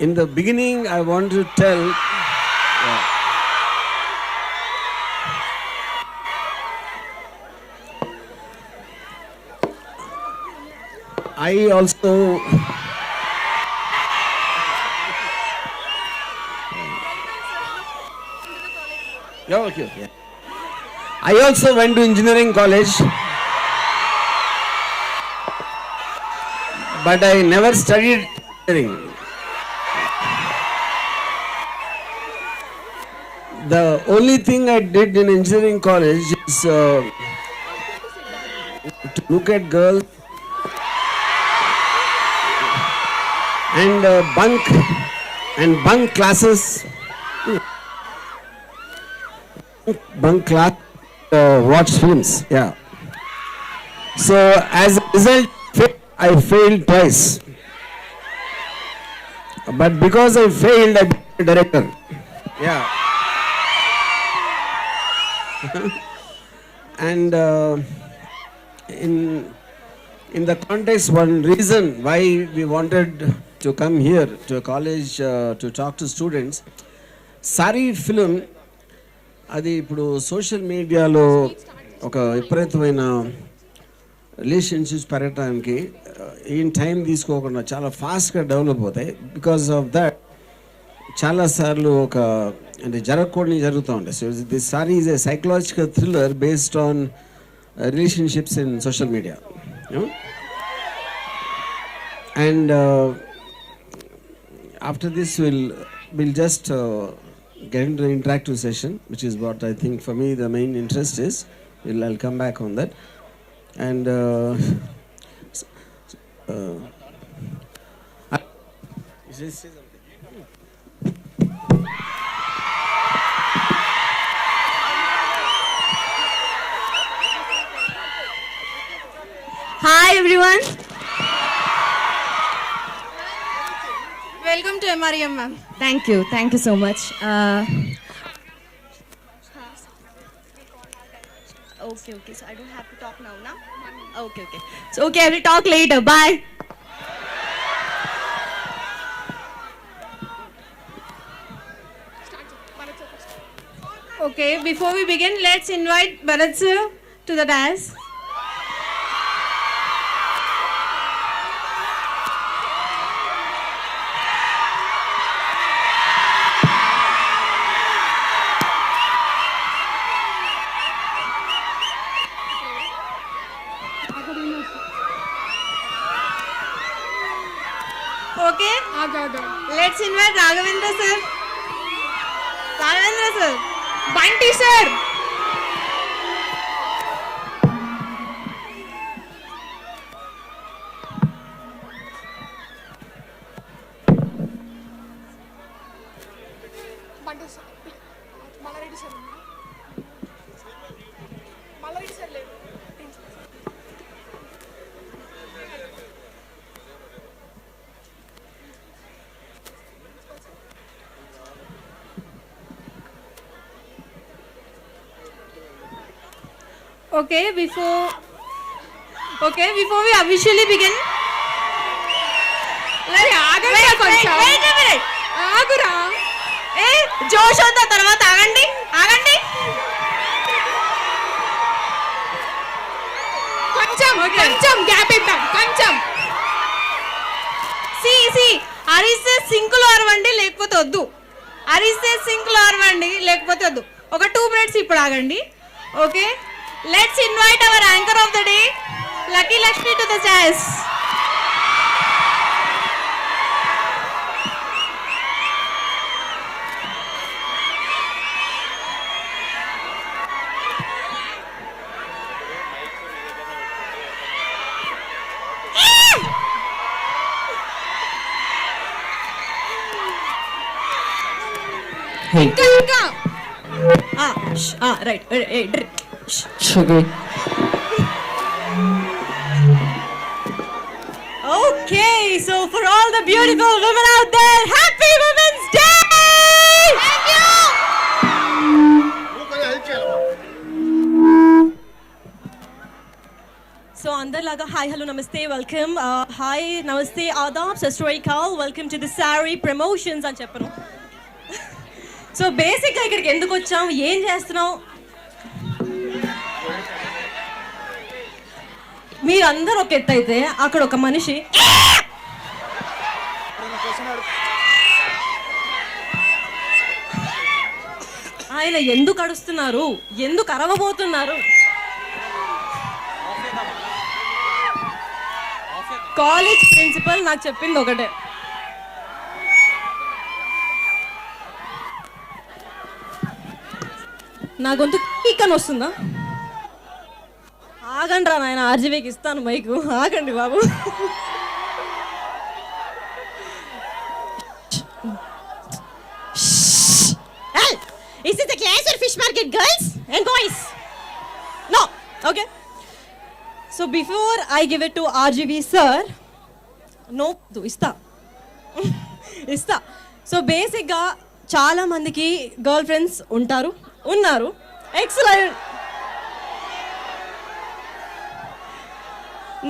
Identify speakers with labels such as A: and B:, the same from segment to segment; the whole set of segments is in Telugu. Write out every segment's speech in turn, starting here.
A: In the beginning, I want to tell. Yeah. I also. Yeah, okay, okay. I also went to engineering college, but I never studied engineering. The only thing I did in engineering college is to look at girls and bunk classes, bunk class, watch films. Yeah. So as a result, I failed twice. But because I failed, I became a director. Yeah. And in the context, one reason why we wanted to come here to a college to talk to students, sorry film అది ఇప్పుడు సోషల్ మీడియాలో ఒక విపరీతమైన రిలేషన్షిప్స్ పెరగడానికి ఏం టైం తీసుకోకుండా చాలా ఫాస్ట్గా డెవలప్ అవుతాయి. బికాస్ ఆఫ్ దట్ చాలాసార్లు ఒక అంటే జరగకూడని జరుగుతూ ఉంటాయి. So this sorry is a psychological thriller based on relationships in social media, you know? And after this we'll just get into the interactive session, which is what I think for me the main interest is. I'll come back on that. And
B: Hi everyone. Welcome to MRM ma'am.
C: Thank you so much. Okay, so I don't have to talk now, na? Okay. So okay, I will talk later. Bye.
B: Okay, before we begin, let's invite Bharat sir to the dais. Okay, let's invite Raghavendra sir. Bunty sir. Okay, before we officially begin,
C: wait a minute.
B: ఆగురా.
C: జోష్ అంతా తర్వాత ఆగండి.
B: కొంచెం గ్యాప్ ఇద్దాం. కొంచెం
C: సి అరిస్తే సింకులో అరవండి, లేకపోతే వద్దు. ఒక 2 minutes ఇప్పుడు ఆగండి. Okay, let's invite our anchor of the day, Lucky Lakshmi, to the dais.
B: ఇంకా
C: Right.
D: Okay.
C: Okay, so for all the beautiful women out there, happy Women's Day!
B: Thank you.
E: So అందరిలాగా హాయ్ హలో నమస్తే వెల్కమ్ హాయ్ నమస్తే ఆదాబ్ సస్ట్రైకాల్ welcome to the sari promotions అని చెప్పను. సో బేసిక్గా ఇక్కడికి ఎందుకు వచ్చాం, ఏం చేస్తున్నాం, మీరందరూ ఒక ఎత్తు అయితే అక్కడ ఒక మనిషి ఆయన ఎందుకు అడుస్తున్నారు, ఎందుకు అరవబోతున్నారు? కాలేజ్ ప్రిన్సిపల్ నాకు చెప్పింది ఒకటే, నా గొంతు కీకని వస్తుందా? ఆగండి రా నాయన, ఆర్జీవీకి ఇస్తాను మైకు, ఆగండి బాబు. Is this the class or fish market, girls and boys? No. Okay. So before I give it to RGV sir, no, ఇస్తా. సో బేసిక్గా చాలా మందికి గర్ల్ ఫ్రెండ్స్ ఉన్నారు. ఎక్సలెంట్.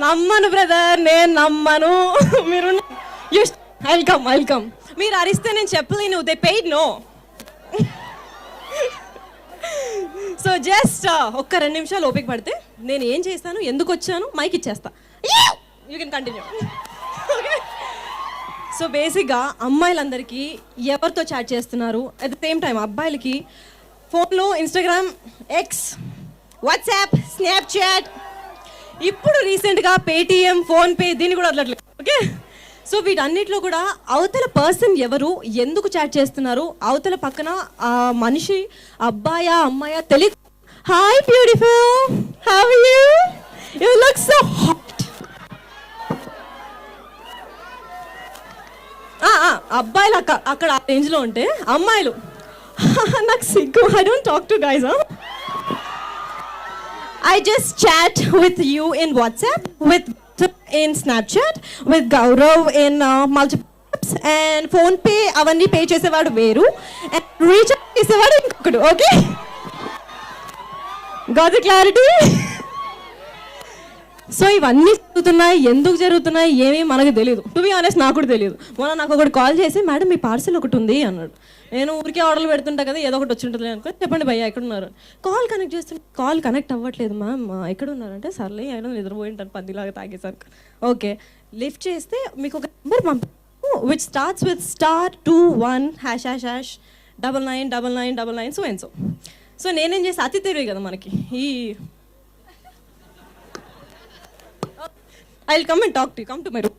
E: నమ్మను బ్రదర్, నేను నమ్మను. మీరు వెల్కమ్. మీరు అరిస్తే నేను చెప్పలేను, they paid no. So just ఒక్క 2 నిమిషాలు ఓపిక పడితే నేను ఏం చేస్తాను, ఎందుకు వచ్చాను, మైక్ ఇచ్చేస్తా. You can continue. Okay. So బేసిక్గా అమ్మాయిలందరికీ ఎవరితో చాట్ చేస్తున్నారు, అట్ ద సేమ్ టైం అబ్బాయిలకి ఫోన్లో ఇన్స్టాగ్రామ్, ఎక్స్, వాట్సాప్, స్నాప్చాట్, ఇప్పుడు రీసెంట్గా పేటిఎం, ఫోన్పే, దీన్ని కూడా వదలట్లేదు. ఓకే. సో వీటన్నిటిలో కూడా అవతల పర్సన్ ఎవరు, ఎందుకు చాట్ చేస్తున్నారు, అవతల పక్కన ఆ మనిషి అబ్బాయా అమ్మాయా తెలియదు. Hi beautiful, how are you? You look so hot. అబ్బాయిలు అక్కడ ఆ రేంజ్లో ఉంటే అమ్మాయిలు నాకు సిగ్గు, I don't talk to guys. I just chat with you in WhatsApp, with in Snapchat, with Gaurav in multiple apps, and phone pay avanni pay chesevadu veru and recharge chesevadu inkokudu. Okay, got the clarity? So ఇవన్నీ జరుగుతున్నాయి, ఎందుకు జరుగుతున్నాయి ఏమీ మనకు తెలియదు. టు బి ఆనెస్ట్ నాకు కూడా తెలియదు. మొన్న నాకు ఒకటి కాల్ చేసి, మేడం మీ పార్సల్ ఒకటి ఉంది అన్నాడు. నేను ఊరికే ఆర్డర్లు పెడుతుంటా కదా, ఏదో ఒకటి వచ్చి ఉంటుంది అనుకో. చెప్పండి భయ్యా ఎక్కడున్నారు? కాల్ కనెక్ట్ చేస్తుంటే కాల్ కనెక్ట్ అవ్వట్లేదు మ్యామ్, ఎక్కడున్నారంటే సర్లే అయినా నిద్రపోయింటాను పందిలాగా తాగేసరికి. ఓకే, లిఫ్ట్ చేస్తే మీకు ఒక నెంబర్ పంపాను which starts with *21# #999999 so and so. So నేనేం చేసి, అతి తెలివి కదా మనకి, ఈ I'll come and talk to you. Come to my room.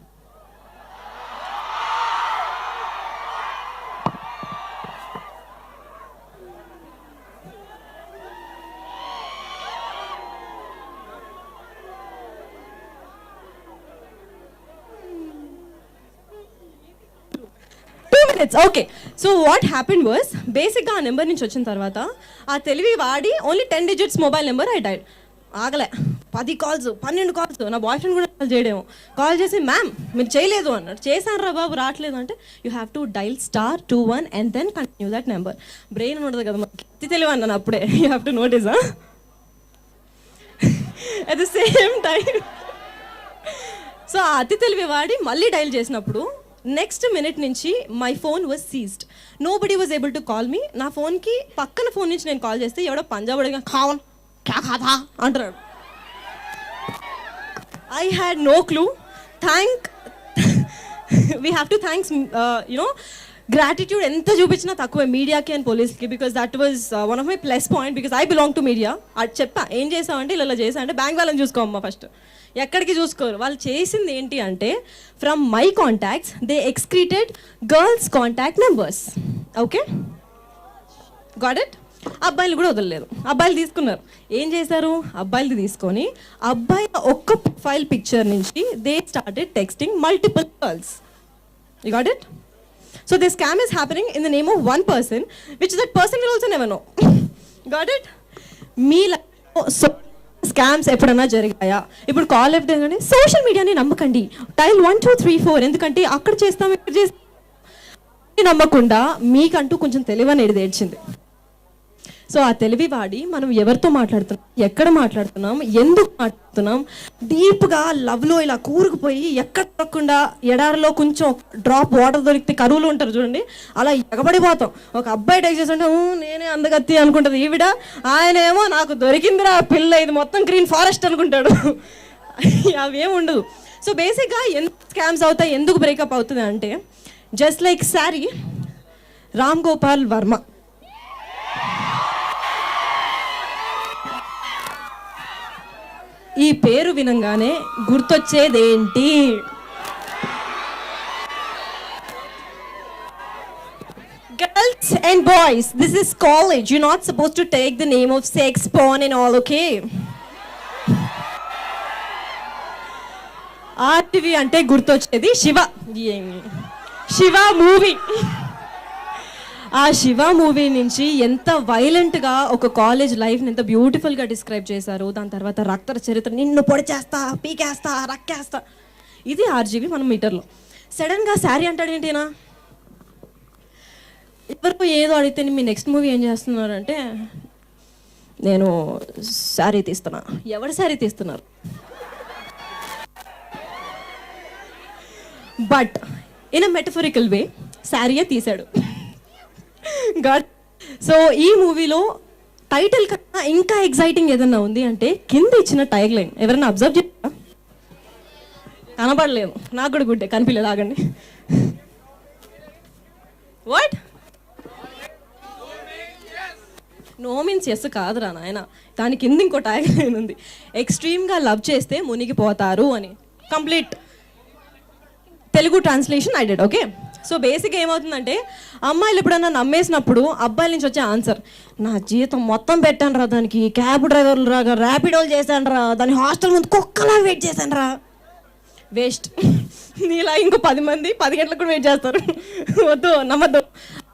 E: Okay, so what happened was, basically ఆ నెంబర్ నుంచి వచ్చిన తర్వాత ఆ తెలివి వాడి only 10 digits mobile number I dial. ఆగలే, 10 కాల్స్ 12 కాల్స్. నా బాయ్ ఫ్రెండ్ కూడా కాల్ చేయడేమో. కాల్ చేసి, మ్యామ్ మీరు చేయలేదు అన్నాడు. చేశాను రా బాబు, రావట్లేదు అంటే, you have to dial *21 and then continue that number. Brain ఉండదు కదా మనకి, అతి తెలివి అన్నాను అప్పుడే. You have to notice at the same time. So ఆ అతి తెలివి వాడి మళ్ళీ డైల్ చేసినప్పుడు నెక్స్ట్ మినిట్ నుంచి my phone was seized. Nobody was able to call me. నా ఫోన్కి పక్కన ఫోన్ నుంచి నేను కాల్ చేస్తే ఎవడో పంజాబ్ కావన్ క్యా ఖాతా అంటున్నాడు. I had no clue. We have to thank gratitude ఎంత చూపించినా తక్కువే మీడియాకి అండ్ పోలీస్కి, because that was one of my plus point, because I belong to media. అది చెప్పా, ఏం చేసామంటే ఇలా చేసా అంటే, బ్యాంక్ వాళ్ళని చూసుకోమ్మా ఫస్ట్, ఎక్కడికి చూసుకోరు. వాళ్ళు చేసింది ఏంటి అంటే, from my contacts they excreted girls contact numbers. Okay, got it? అబ్బాయిలు కూడా వదలలేదు, అబ్బాయిలు తీసుకున్నారు. ఏం చేశారు, అబ్బాయిలు తీసుకొని అబ్బాయి ఒక్క ప్రొఫైల్ పిక్చర్ నుంచి they started texting multiple girls. You got it? So this scam is happening in the name of one person, which that person will also never know. Got it? Me scams ఎప్పుడన్నా జరిగాయా? ఇప్పుడు కాల్ ఎప్పుడు సోషల్ మీడియాని నమ్మకండి, టైల్ 1 2 3 4, ఎందుకంటే అక్కడ చేస్తాం ఇక్కడ చేస్తాం నమ్మకుండా మీకంటూ కొంచెం తెలివనేది ఏడ్చింది. సో ఆ తెలివి వాడి మనం ఎవరితో మాట్లాడుతున్నాం, ఎక్కడ మాట్లాడుతున్నాం, ఎందుకు మాట్లాడుతున్నాం, డీప్గా లవ్లో ఇలా కూరుకుపోయి ఎక్కడ దొరకకుండా ఎడారిలో కొంచెం డ్రాప్ వాటర్ దొరికితే కరువులు ఉంటారు చూడండి, అలా ఎగబడిపోతాం. ఒక అబ్బాయి టెక్స్ట్ చేస్తుంటే నేనే అందగత్తి అనుకుంటుంది ఈవిడ, ఆయన ఏమో నాకు దొరికిందిరా పిల్ల, ఇది మొత్తం గ్రీన్ ఫారెస్ట్ అనుకుంటాడు. అవేం ఉండదు. సో బేసిక్గా ఎందుకు స్కామ్స్ అవుతాయి, ఎందుకు బ్రేకప్ అవుతుంది అంటే జస్ట్ లైక్ శారీ, రామ్ గోపాల్ వర్మ. ఈ పేరు వినంగానే గుర్తొచ్చేదేంటి? Girls and boys, this is college. You're not supposed to take the name of sex, porn and all, okay? RTV అంటే గుర్తొచ్చేది శివ మూవీ. ఆ శివ మూవీ నుంచి ఎంత వైలెంట్గా ఒక కాలేజ్ లైఫ్ని ఎంత బ్యూటిఫుల్గా డిస్క్రైబ్ చేశారు. దాని తర్వాత రక్త చరిత్ర, నిన్ను పొడి చేస్తా, పీకేస్తా, రక్కేస్తా, ఇది ఆర్జీవి. మనం మీటర్లో సడన్గా శారీ అంటాడు ఏంటినా. ఎవరికో ఏదో అడిగితే మీ నెక్స్ట్ మూవీ ఏం చేస్తున్నారంటే నేను శారీ తీస్తున్నా. ఎవరు శారీ తీస్తున్నారు? బట్ ఇన్ అ మెటఫరికల్ వే శారీయే తీశాడు. గాడ్. సో ఈ మూవీలో టైటిల్ కన్నా ఇంకా ఎగ్జైటింగ్ ఏదన్నా ఉంది అంటే కింద ఇచ్చిన టైగ్ లైన్ ఎవరైనా అబ్జర్వ్ చేస్తారా? కనబడలేదు, నాకు కూడా గుడ్డే కనిపించలేదు. ఆగండి, వాట్? నో మీన్స్ ఎస్ కాదురా నాయన, దాని కింద ఇంకో టైగ్ లైన్ ఉంది, ఎక్స్ట్రీమ్గా లవ్ చేస్తే మునిగిపోతారు అని. Complete Telugu translation I did. Okay, so బేసిక్గా ఏమవుతుందంటే అమ్మాయిలు ఎప్పుడన్నా నమ్మేసినప్పుడు అబ్బాయిల నుంచి వచ్చే ఆన్సర్, నా జీతం మొత్తం పెట్టాను రా దానికి, క్యాబ్ డ్రైవర్లు రాగా ర్యాపిడోలు చేశాను రా, దాని హాస్టల్ ముందు కుక్కలా వెయిట్ చేశాను రా. వేస్ట్. నీలా ఇంకో 10 మంది 10 గంటలకు కూడా వెయిట్ చేస్తారు. వద్దు, నమ్మద్దు.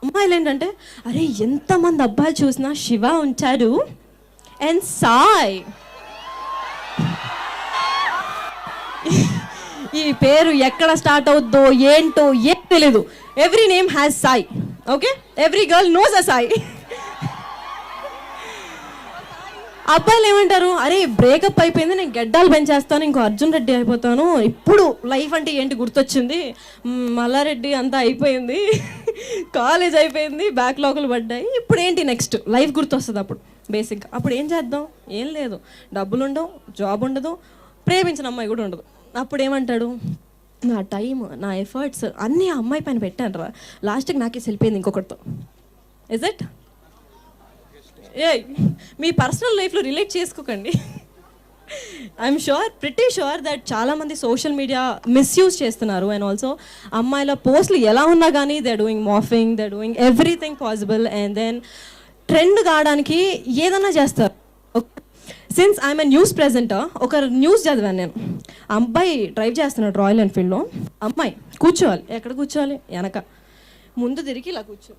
E: అమ్మాయిలు ఏంటంటే అరే ఎంతమంది అబ్బాయిలు చూసినా శివ ఉంచాడు అండ్ సాయ్, ఈ పేరు ఎక్కడ స్టార్ట్ అవుద్దో ఏంటో ఏం తెలీదు. Every name has Sai. Okay, every girl knows a Sai. అబ్బాయిలు ఏమంటారు, అరే బ్రేకప్ అయిపోయింది, నేను గెడ్డాలు పెంచేస్తాను, ఇంకో అర్జున్ రెడ్డి అయిపోతాను, ఇప్పుడు లైఫ్ అంటే ఏంటి గుర్తొచ్చింది, మల్లారెడ్డి అంతా అయిపోయింది, కాలేజ్ అయిపోయింది, బ్యాక్లాగులు పడ్డాయి, ఇప్పుడు ఏంటి నెక్స్ట్ లైఫ్ గుర్తొస్తుంది. అప్పుడు బేసిక్గా అప్పుడు ఏం చేద్దాం, ఏం లేదు, డబ్బులు ఉండవు, జాబ్ ఉండదు, ప్రేమించిన అమ్మాయి కూడా ఉండదు. అప్పుడు ఏమంటాడు, నా టైం, నా ఎఫర్ట్స్ అన్నీ ఆ అమ్మాయి పైన పెట్టాను రా, లాస్ట్కి నాకే వెళ్ళిపోయింది ఇంకొకటితో. Is it? ఏ మీ పర్సనల్ లైఫ్లో రిలేట్ చేసుకోకండి. ఐఎమ్ ప్రిటీ షూర్ దట్ చాలామంది సోషల్ మీడియా మిస్యూజ్ చేస్తున్నారు. అండ్ ఆల్సో అమ్మాయిల పోస్టులు ఎలా ఉన్నా కానీ they are doing morphing, they are doing everything possible, and then trend కావడానికి ఏదన్నా చేస్తారు. Since I'm a news presenter, ఒక న్యూస్ చదివాను నేను. అబ్బాయి డ్రైవ్ చేస్తున్నాడు రాయల్ ఎన్ఫీల్డ్లో, అమ్మాయి కూర్చోవాలి. ఎక్కడ కూర్చోవాలి? వెనక. ముందు తిరిగి ఇలా కూర్చో.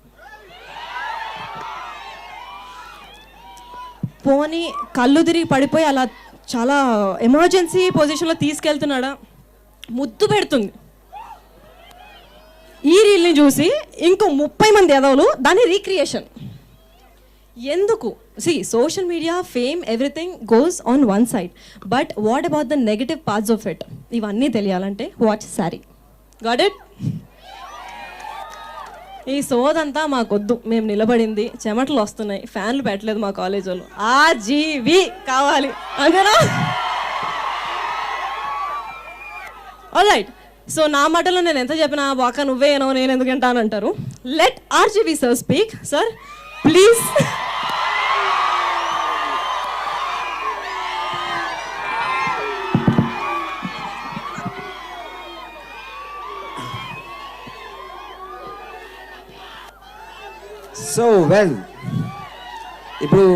E: పోనీ కళ్ళు తిరిగి పడిపోయి అలా చాలా ఎమర్జెన్సీ పొజిషన్లో తీసుకెళ్తున్నాడా, ముద్దు పెడుతుంది. ఈ రీల్ని చూసి ఇంకో 30 మంది ఎదవలు దాని రీక్రియేషన్. ఎందుకు? See, social media, fame, everything goes on one side. But what about the negative parts of it? ఇవన్నీ తెలియాలంటే watch Sari. Got it? ఈ సోదంతా మాకొద్దు, మేము నిలబడింది, చెమటలు వస్తున్నాయి, ఫ్యాన్లు పెట్టలేదు మా కాలేజ్ వాళ్ళు, ఆర్జీవి కావాలి అంతేనా? ఆల్రైట్, సో నా మాటలో నేను ఎంత చెప్పినా బాగా నువ్వేనో నేను ఎందుకు అంటానంటారు. Let RGV sir speak. Sir please.
A: So well, ఇప్పుడు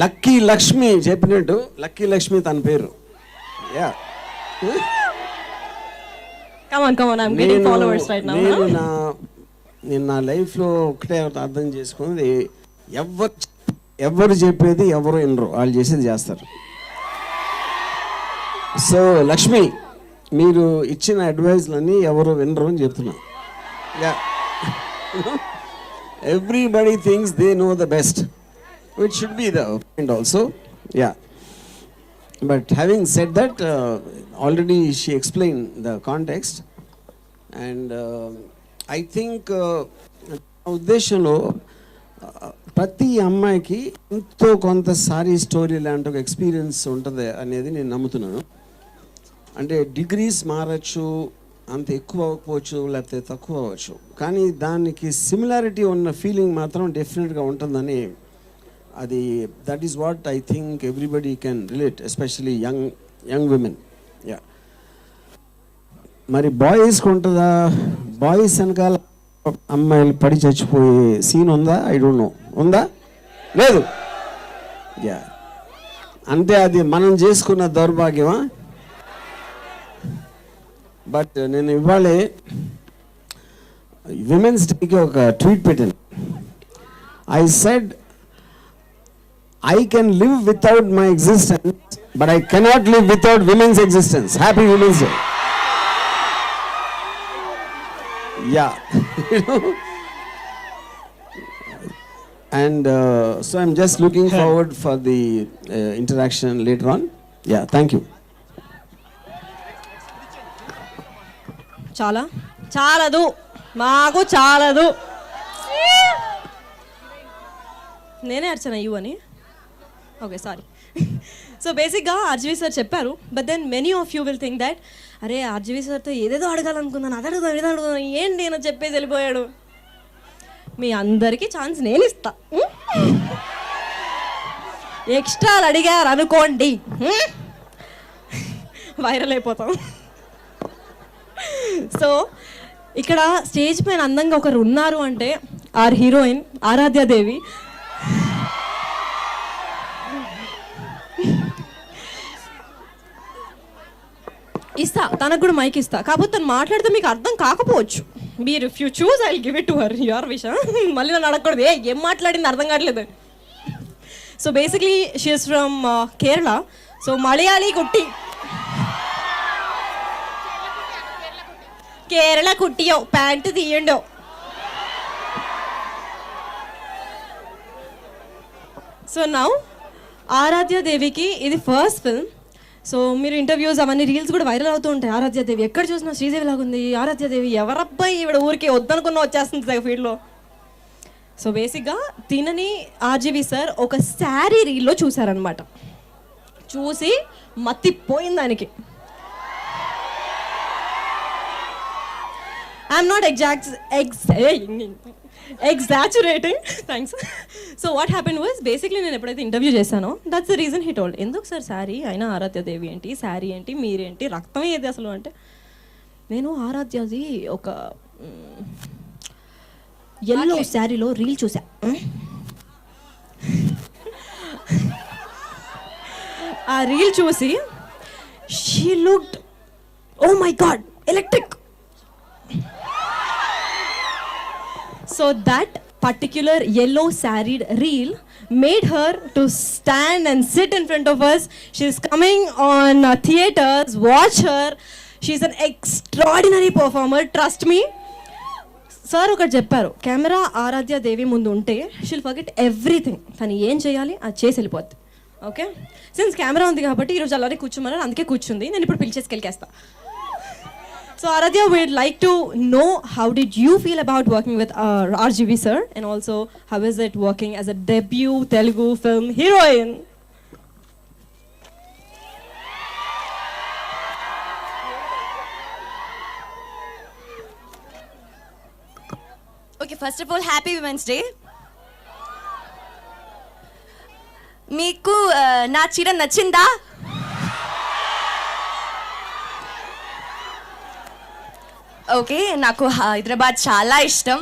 A: లక్కీ లక్ష్మి చెప్పినట్టు, లక్కీ లక్ష్మి తన పేరు. యా, నేను నా లైఫ్లో ఒకటే అర్థం చేసుకున్నది, ఎవరు చెప్పేది ఎవరు వినరు, వాళ్ళు చేసేది చేస్తారు. సో లక్ష్మి, మీరు ఇచ్చిన అడ్వైజ్లన్నీ ఎవరు వినరు అని చెప్తున్నా. Yeah, everybody thinks they know the best, which should be the point also. Yeah. But having said that, already she explained the context, and I think ఉద్దేశంలో ప్రతి అమ్మాయికి ఎంతో కొంత సారీ స్టోరీ లాంటి ఒక ఎక్స్పీరియన్స్ ఉంటుంది అనేది నేను నమ్ముతున్నాను. అంటే డిగ్రీస్ మారచ్చు, అంత ఎక్కువ అవ్వకపోవచ్చు లేకపోతే తక్కువ అవ్వచ్చు, కానీ దానికి సిమిలారిటీ ఉన్న ఫీలింగ్ మాత్రం డెఫినెట్గా ఉంటుందని, అది that is what I think everybody can relate, especially young women. Yeah, మరి బాయ్స్కి ఉంటుందా? బాయ్స్ వెనకాల అమ్మాయిలు పడి చచ్చిపోయే సీన్ ఉందా? I don't no. ఉందా? లేదు. యా, అంటే అది మనం చేసుకున్న దౌర్భాగ్యమా? బట్ నేను ఇవాళే విమెన్స్ డేకి ఒక ట్వీట్ పెట్టాను. I said I can live without my existence, but I cannot live without women's existence. Happy Women's Day. Yeah. You know? And so I'm just looking forward for the interaction later on. Yeah, thank you.
E: చాలదు, మాకు చాలదు. నేనే అర్చన యూ అని. Okay, sorry. సో బేసిక్గా ఆర్జీవి సార్ చెప్పారు, but then many of you will think that అరే ఆర్జీవి సార్తో ఏదేదో అడగాలనుకున్నాను, అది అడుగుదాం ఏంటి నేను చెప్పేసి వెళ్ళిపోయాడు. మీ అందరికీ ఛాన్స్ నేను ఇస్తా. ఎక్స్ట్రాలు అడిగారు అనుకోండి, వైరల్ అయిపోతాం. సో ఇక్కడ స్టేజ్ పైన అందంగా ఒకరు ఉన్నారు అంటే ఆర్ హీరోయిన్ ఆరాధ్యాదేవి. ఇస్తా, తనకు కూడా మైక్ ఇస్తా, కాకపోతే తను మాట్లాడితే మీకు అర్థం కాకపోవచ్చు. మీరు if you choose I will give it to her, your wish. మళ్ళీ నన్ను అడగకూడదు ఏం మాట్లాడింది అర్థం కావట్లేదు. So basically she is from Kerala. So Malayali కుట్టి, కేరళ కుట్టియో ప్యాంటు తీయండో. సో నౌ ఆరాధ్యాదేవికి ఇది ఫస్ట్ ఫిల్మ్. సో మీరు ఇంటర్వ్యూస్ అవన్నీ రీల్స్ కూడా వైరల్ అవుతూ ఉంటాయి. ఆరాధ్యాదేవి ఎక్కడ చూసినా శ్రీదేవి లాగుంది, ఆరాధ్యాదేవి ఎవరబ్బాయి ఈవిడ ఊరికి వద్దనుకున్నా వచ్చేస్తుంది ఫీల్డ్లో. సో బేసిక్గా తినని ఆర్జీవి సార్ ఒక శారీ రీల్లో చూసారనమాట. చూసి మత్తిపోయింది దానికి. I'm not exaggerating. Thanks. So what happened was basically నేను ఎప్పుడైతే ఇంటర్వ్యూ చేశానో that's the reason he told. ఎందుకు సార్ శారీ, అయినా ఆరాధ్యాదేవి ఏంటి, శారీ ఏంటి, మీరేంటి, రక్తం ఏది అసలు అంటే, నేను ఆరాధ్యది ఒక ఎల్లో శారీలో రీల్ చూసా. ఆ రీల్ చూసి she looked, oh my god, electric. So that particular yellow sarried reel made her to stand and sit in front of us. She's coming on theaters, watch her. She's an extraordinary performer, trust me. Sir ఒకటి చెప్పారు, కెమెరా ఆరాధ్యాదేవి ముందు ఉంటే షీల్ ఫర్గెట్ ఎవ్రీథింగ్. తను ఏం చేయాలి అది చేసి వెళ్ళిపోద్ది. ఓకే, సిన్స్ కెమెరా ఉంది కాబట్టి ఈరోజు అలానే కూర్చోమన్నారు, అందుకే కూర్చుంది. నేను ఇప్పుడు పిలిచేసుకెళ్ళికేస్తా. So Aradhya, we'd like to know how did you feel about working with RGV sir, and also how is it working as a debut Telugu film heroine?
F: Okay, first of all, happy Women's Day. మీకు నా చీర నచ్చిందా? ఓకే, నాకు హైదరాబాద్ చాలా ఇష్టం,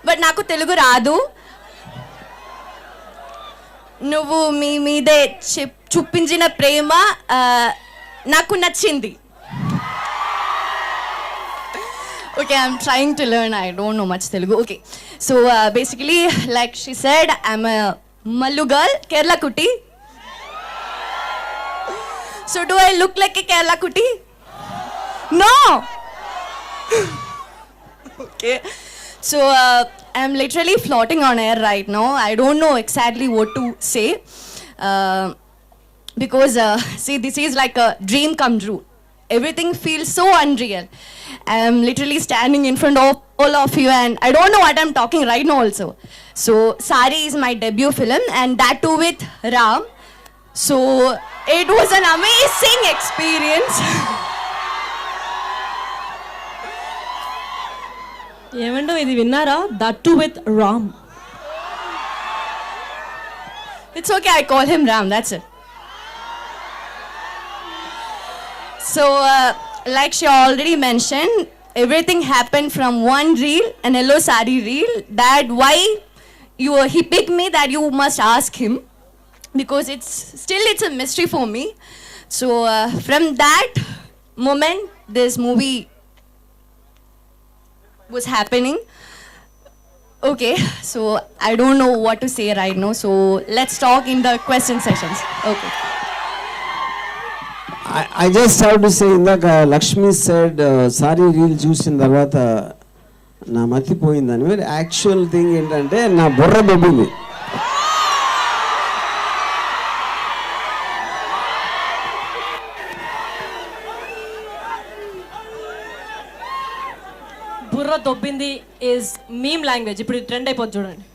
F: బట్ నాకు తెలుగు రాదు. నువ్వు మీ మీదే చూపించిన ప్రేమ నాకు నచ్చింది. Okay, I'm trying to learn, I don't know much Telugu. Okay, so basically like she said, I'm a Mallu girl, Kerala kutti. So do I look like a Kerala kutti? No. Okay. So I'm literally floating on air right now. I don't know exactly what to say. Because see, this is like a dream come true. Everything feels so unreal. I'm literally standing in front of all of you and I don't know what I'm talking right now also. So Sari is my debut film and that too with Ram. So it was an amazing experience.
E: ఏమండో ఇది విన్నారా? That to with Ram.
F: It's okay, I call him Ram, that's it. So, like she already mentioned, everything happened from one reel, an yellow sari reel. That why he picked me, that you must ask him, because it's a mystery for me. So from that moment, this movie was happening. Okay, so I don't know what to say right now. So let's talk in the question sessions. Okay.
A: I just have to say, ఇందాక లక్ష్మి said సారీ రీల్ చూసిన తర్వాత నా మతిపోయిందని. మరి యాక్చువల్ థింగ్ ఏంటంటే నా బుర్ర దొబ్బింది.
E: బుర్ర దొబ్బింది ఈజ్ మీమ్ లాంగ్వేజ్. ఇప్పుడు ట్రెండ్ అయిపోతుంది చూడండి.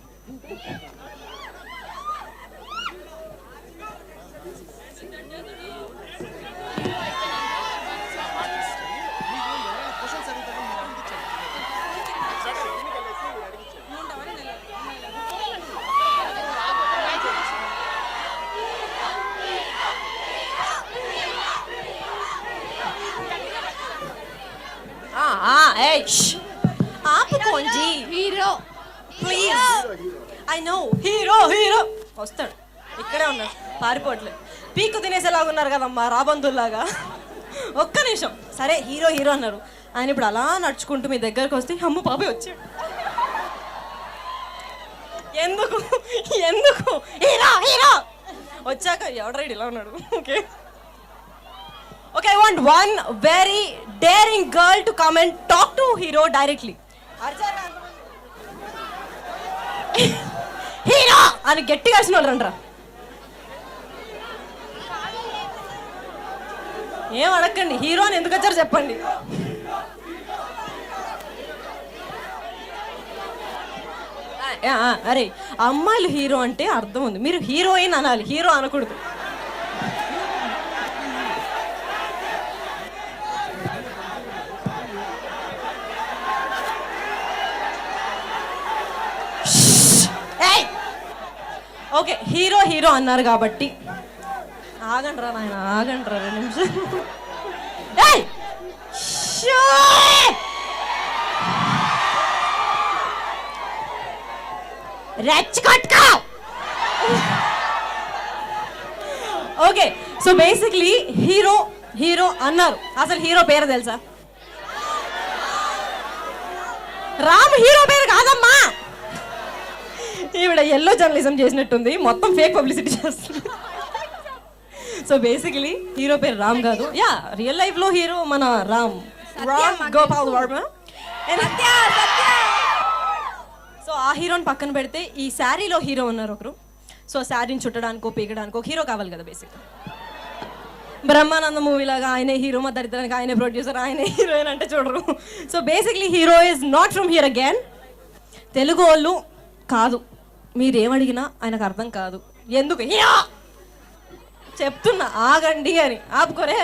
E: ఆపుకోండి. Hero please. I know hero వస్తాడు, ఇక్కడే ఉన్నాడు, పారిపోవట్లేదు. పీకు తినేసేలాగా ఉన్నారు కదమ్మా రాబందుల్లాగా. ఒక్క నిమిషం. సరే హీరో అన్నారు. ఆయన ఇప్పుడు అలా నడుచుకుంటూ మీ దగ్గరకు వస్తే అమ్మ పాపే వచ్చాడు. ఎందుకు హీరో వచ్చాక ఎవడ్రైడ్ ఇలా ఉన్నాడు. Okay, I want one very daring girl to come and talk to hero directly. Hero అని గట్టిగా వచ్చిన వాళ్ళు రండ్రా. ఏం అడగండి, హీరో అని ఎందుకు వచ్చారు చెప్పండి. అరే అమ్మాయిలు హీరో అంటే అర్థం ఉంది, మీరు హీరోయిన్ అనాలి, హీరో అనకూడదు. ఓకే, హీరో అన్నారు కాబట్టి ఆగండ్రా నాయన, ఆగండ్రా 2 నిమిషాలు. ఓకే, సో బేసిక్లీ హీరో అన్నారు. అసలు హీరో పేరు తెలుసా? రామ్ హీరో పేరు కాదమ్మా. ఈవిడ ఎల్లో జర్నలిజం చేసినట్టుంది, మొత్తం ఫేక్ పబ్లిసిటీ చేస్తుంది. సో బేసికలీ హీరో పేరు రామ్ కాదు. యా, రియల్ లైఫ్ లో హీరో మన రామ్ గోపాల్ వర్మ. సో ఆ హీరోని పక్కన పెడితే ఈ శారీలో హీరో ఉన్నారు ఒకరు. సో శారీని చుట్టడానికో పీకడానికో ఒక హీరో కావాలి కదా బేసిక్. బ్రహ్మానంద మూవీ లాగా ఆయనే హీరో, మా దరిద్రానికి ఆయనే ప్రొడ్యూసర్, ఆయనే హీరోయిన్ అంటే చూడరు. So basically hero is not from here again. Telugu వాళ్ళు కాదు, మీరేమడిగినా ఆయనకు అర్థం కాదు. ఎందుకు హీరో చెప్తున్నా, ఆగండి అని. ఆపుకోరే.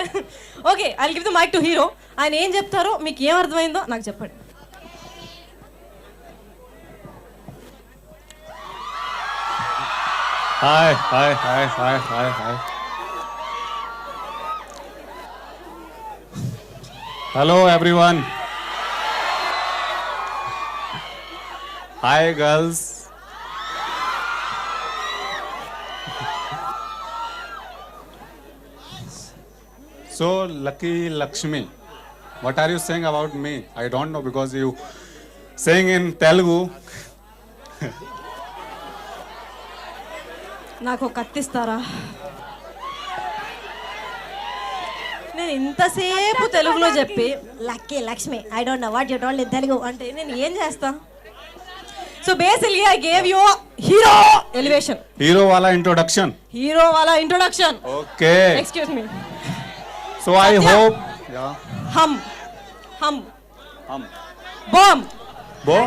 E: Okay, I give the mic to hero. ఆయన ఏం చెప్తారో మీకు ఏం అర్థమైందో నాకు చెప్పండి.
G: Hi. Hello everyone. Hi girls. So Lucky Lakshmi, what are you saying about me? I don't know because you saying in Telugu.
E: నాకు కత్తిస్తారా? నేను ఇంతసేపు తెలుగులో చెప్పి lucky Lakshmi I don't know what you told in Telugu అంటే నేను ఏం చేస్తా? So basically, I gave you a hero elevation.
G: Hero wala introduction.
E: Hero wala introduction.
G: Okay.
E: Excuse me.
G: So I
E: Satya.
G: hope. Yeah.
E: Hum.
G: Hum.
E: Bomb.
G: Bo.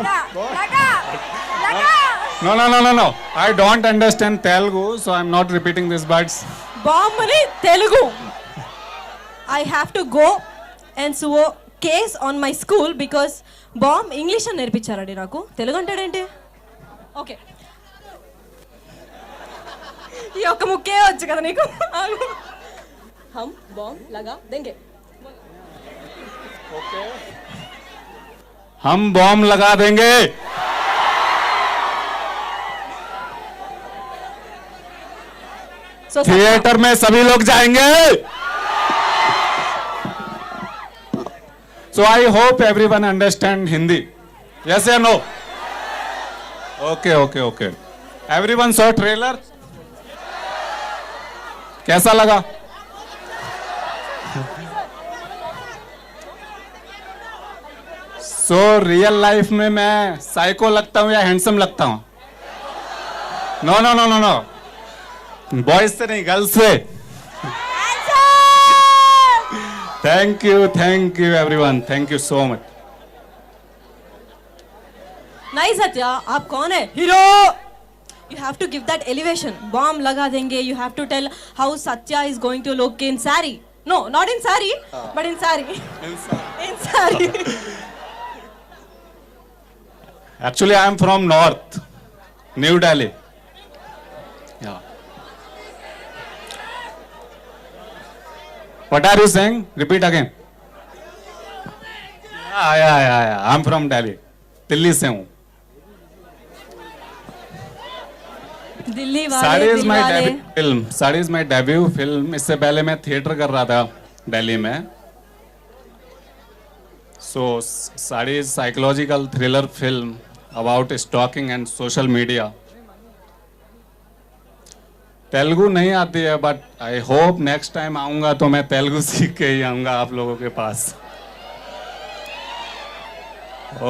G: No. I don't understand Telugu, so I'm not repeating this. But
E: Bomb అని Telugu. I have to go and sue a case on my school because bomb English అని నేర్పించారండి నాకు. తెలుగు అంటాడేంటి? ఓకే. ఈ ఒక్క ముక్కే వచ్చు కదా నీకు. హమ్ బాంబ్ లగా देंगे.
G: हम बॉम्ब लगा देंगे.
E: So
G: थिएटर में सभी लोग जाएंगे. So I hope everyone understand Hindi. Yes or no? Okay. Everyone saw trailer? कैसा लगा? So रियल लाइफ में मैं साइको लगता हूं या हैंडसम लगता हूं? नो. बॉयज से नहीं, गर्ल्स से. Thank you everyone. Thank you so much.
E: नहीं सत्या, आप कौन है? Hero. You have to give that elevation. Bomb लगा देंगे. You have to tell how Satya is going to look in sari. No, not in sari, but in sari. In sari.
G: Actually, I am from North, New Delhi. Yeah. What are you saying? Repeat again. Yeah. I'm from Delhi. Delhi से हूँ.
E: दिल्ली
G: साड़ी
E: वाले
G: is my debut film. Saree is my debut film. इससे पहले मैं थिएटर कर रहा था दिल्ली में. So Saree is psychological thriller film about stalking and social media. Telugu नहीं आती है, but I hope next time आऊंगा तो मैं तेलुगु सीख के ही आऊंगा आप लोगों के पास.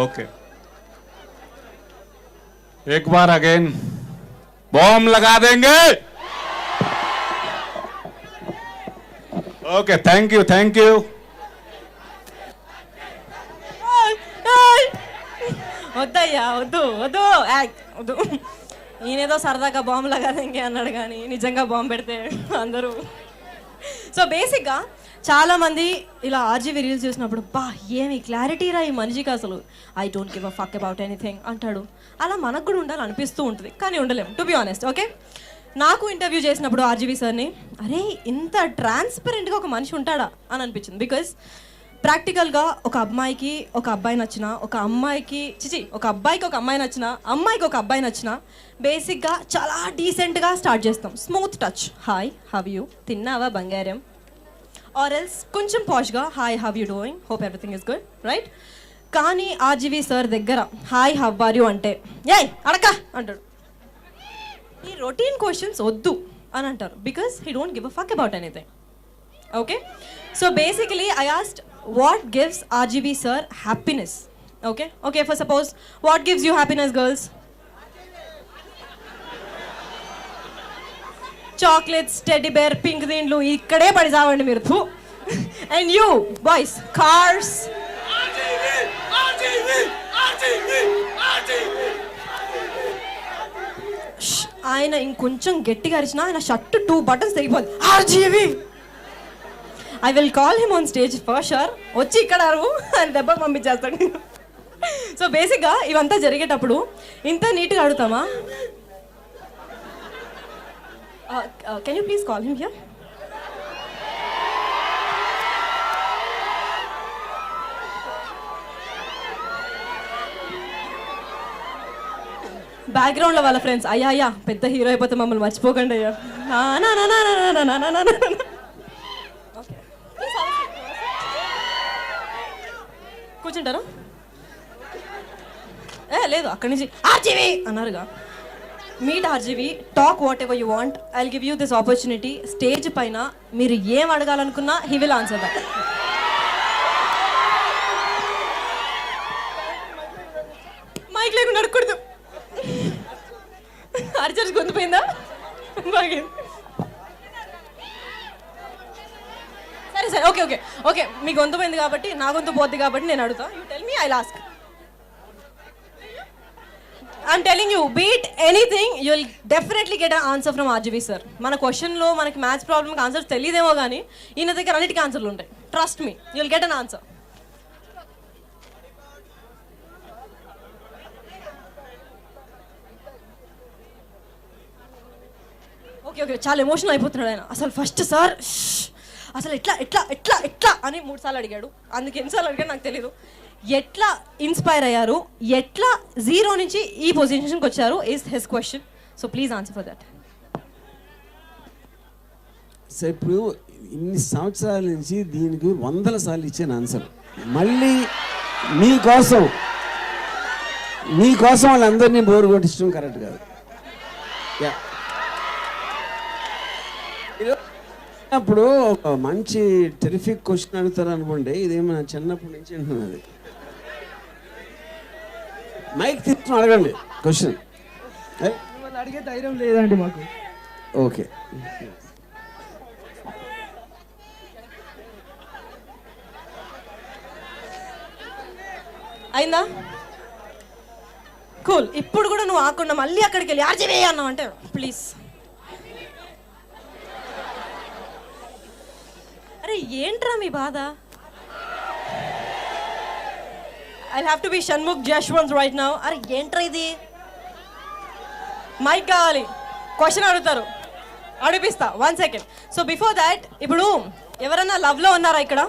G: ओके. एक बार अगेन बॉम्ब लगा देंगे. ओके. Thank you.
E: వద్దయ్యా, వద్దు. వద్దు. ఈయనేదో సరదాగా బాంబు లగాదేంగే అన్నాడు కానీ నిజంగా బాంబు పెడితే అందరూ. సో బేసిక్గా చాలామంది ఇలా ఆర్జీవీ రీల్స్ చూసినప్పుడు బా ఏమి క్లారిటీ రా ఈ మనిషికి, అసలు I don't give a fuck about anything అంటాడు. అలా మనకు కూడా ఉండాలి అనిపిస్తూ ఉంటుంది, కానీ ఉండలేము టు బి ఆనెస్ట్. ఓకే, నాకు ఇంటర్వ్యూ చేసినప్పుడు ఆర్జీవీ సార్ని అరే ఇంత ట్రాన్స్పరెంట్గా ఒక మనిషి ఉంటాడా అని అనిపించింది. బికాజ్ ప్రాక్టికల్గా ఒక అమ్మాయికి ఒక అబ్బాయి నచ్చినా, ఒక అబ్బాయికి ఒక అమ్మాయి నచ్చినా, అమ్మాయికి ఒక అబ్బాయి నచ్చినా బేసిక్గా చాలా డీసెంట్గా స్టార్ట్ చేస్తాం. Smooth touch, hi how you, తిన్నావా బంగారం, ఆర్ ఎల్స్ కొంచెం పాష్గా hi how you doing, hope everything is good, right. కానీ ఆర్జీవీ సార్ దగ్గర హాయ్ హవ్ ఆర్ యూ అంటే ఏయ్ అడక అంటాడు. ఈ రొటీన్ క్వశ్చన్స్ వద్దు అని అంటారు because he don't give a fuck about anything. Okay, so basically I asked what gives RGV sir happiness? Okay, for suppose what gives you happiness, girls? Chocolates, teddy bear, pink dinlu ikkade padi savandi meeru. And you boys, cars. ఆయన ఇంకొంచెం గట్టిగా అరిచినా ఆయన షర్ట్ 2 బటన్స్ తెగిపోద్ది. RGV, I will call him on stage for sure. వచ్చి ఇక్కడ అని దెబ్బ పంపించేస్తాడు. సో బేసిక్గా ఇవంతా జరిగేటప్పుడు ఇంత నీట్గా అడుగుతామా? Can you please call him here? బ్యాక్గ్రౌండ్లో వాళ్ళ ఫ్రెండ్స్ అయ్యా పెద్ద హీరో అయిపోతే మమ్మల్ని మర్చిపోకండి అయ్యా. కూర్చుంటారా? లేదు, అక్కడి నుంచి ఆర్జీవీ అన్నారుగా. Meet RGV, talk whatever you want, I will give you this opportunity. Stage పైన మీరు ఏం అడగాలనుకున్నా he will answer that. Mic లేకుండా అడగకూడదు. గొంతు పోయిందా? బాగైంది. సరే సరే, ఓకే ఓకే ఓకే, మీ గొంతు పోయింది కాబట్టి నా గొంతు పోద్ది కాబట్టి నేను అడుగుతా. You tell me, I లాస్క్. I'm telling you, beat anything you will definitely get an answer from RGV sir. మన క్వశ్చన్లో మనకి మ్యాథ్స్ ప్రాబ్లమ్కి ఆన్సర్ తెలియదేమో కానీ ఈయన దగ్గర అన్నిటికీ ఆన్సర్లు ఉంటాయి. Trust me, you will get an answer. Okay okay, చాలా ఎమోషనల్ అయిపోతున్నాడు ఆయన. అసలు ఫస్ట్ సార్ అసలు ఎట్లా ఎట్లా ఎట్లా ఎట్లా అని 3 సార్లు అడిగాడు. అందుకు ఎన్నిసార్లు అడిగాడు నాకు తెలీదు. ఎట్లా ఇన్స్పైర్ అయ్యారు, ఎట్లా 0 నుంచి ఈ పొజిషన్కి వచ్చారు is his question. So please answer for that.
A: Sir ఇప్పుడు ఇన్ని సంవత్సరాల నుంచి దీనికి 100 సార్లు ఇచ్చాను ఆన్సర్. మళ్ళీ మీకోసం వాళ్ళందరినీ బోరు కొట్టించడం కరెక్ట్ కాదు. అప్పుడు ఒక మంచి టెరిఫిక్ క్వశ్చన్ అడుగుతారు అనుకోండి, ఇదేమో నా చిన్నప్పటి నుంచి అంటున్నది. మైక్ తీసుకుని అడగండి క్వశ్చన్.
H: అడిగే ధైర్యం లేదండి మాకు.
A: ఓకే,
E: అయిందా? కూల్. ఇప్పుడు కూడా నువ్వు ఆకుండా మళ్ళీ అక్కడికి వెళ్ళి ఆర్జీవి అన్నావు అంటే ప్లీజ్. అరే ఏంట్రా మీ బాధ? I have to be Shanmukh Jaswanth right now. అరే ఏంట్రా ఇది? మైక్ కావాలి, క్వశ్చన్ అడుగుతారు, అడిపిస్తా. 1 సెకండ్. సో బిఫోర్ దాట్, ఇప్పుడు ఎవరన్నా లవ్లో ఉన్నారా ఇక్కడ?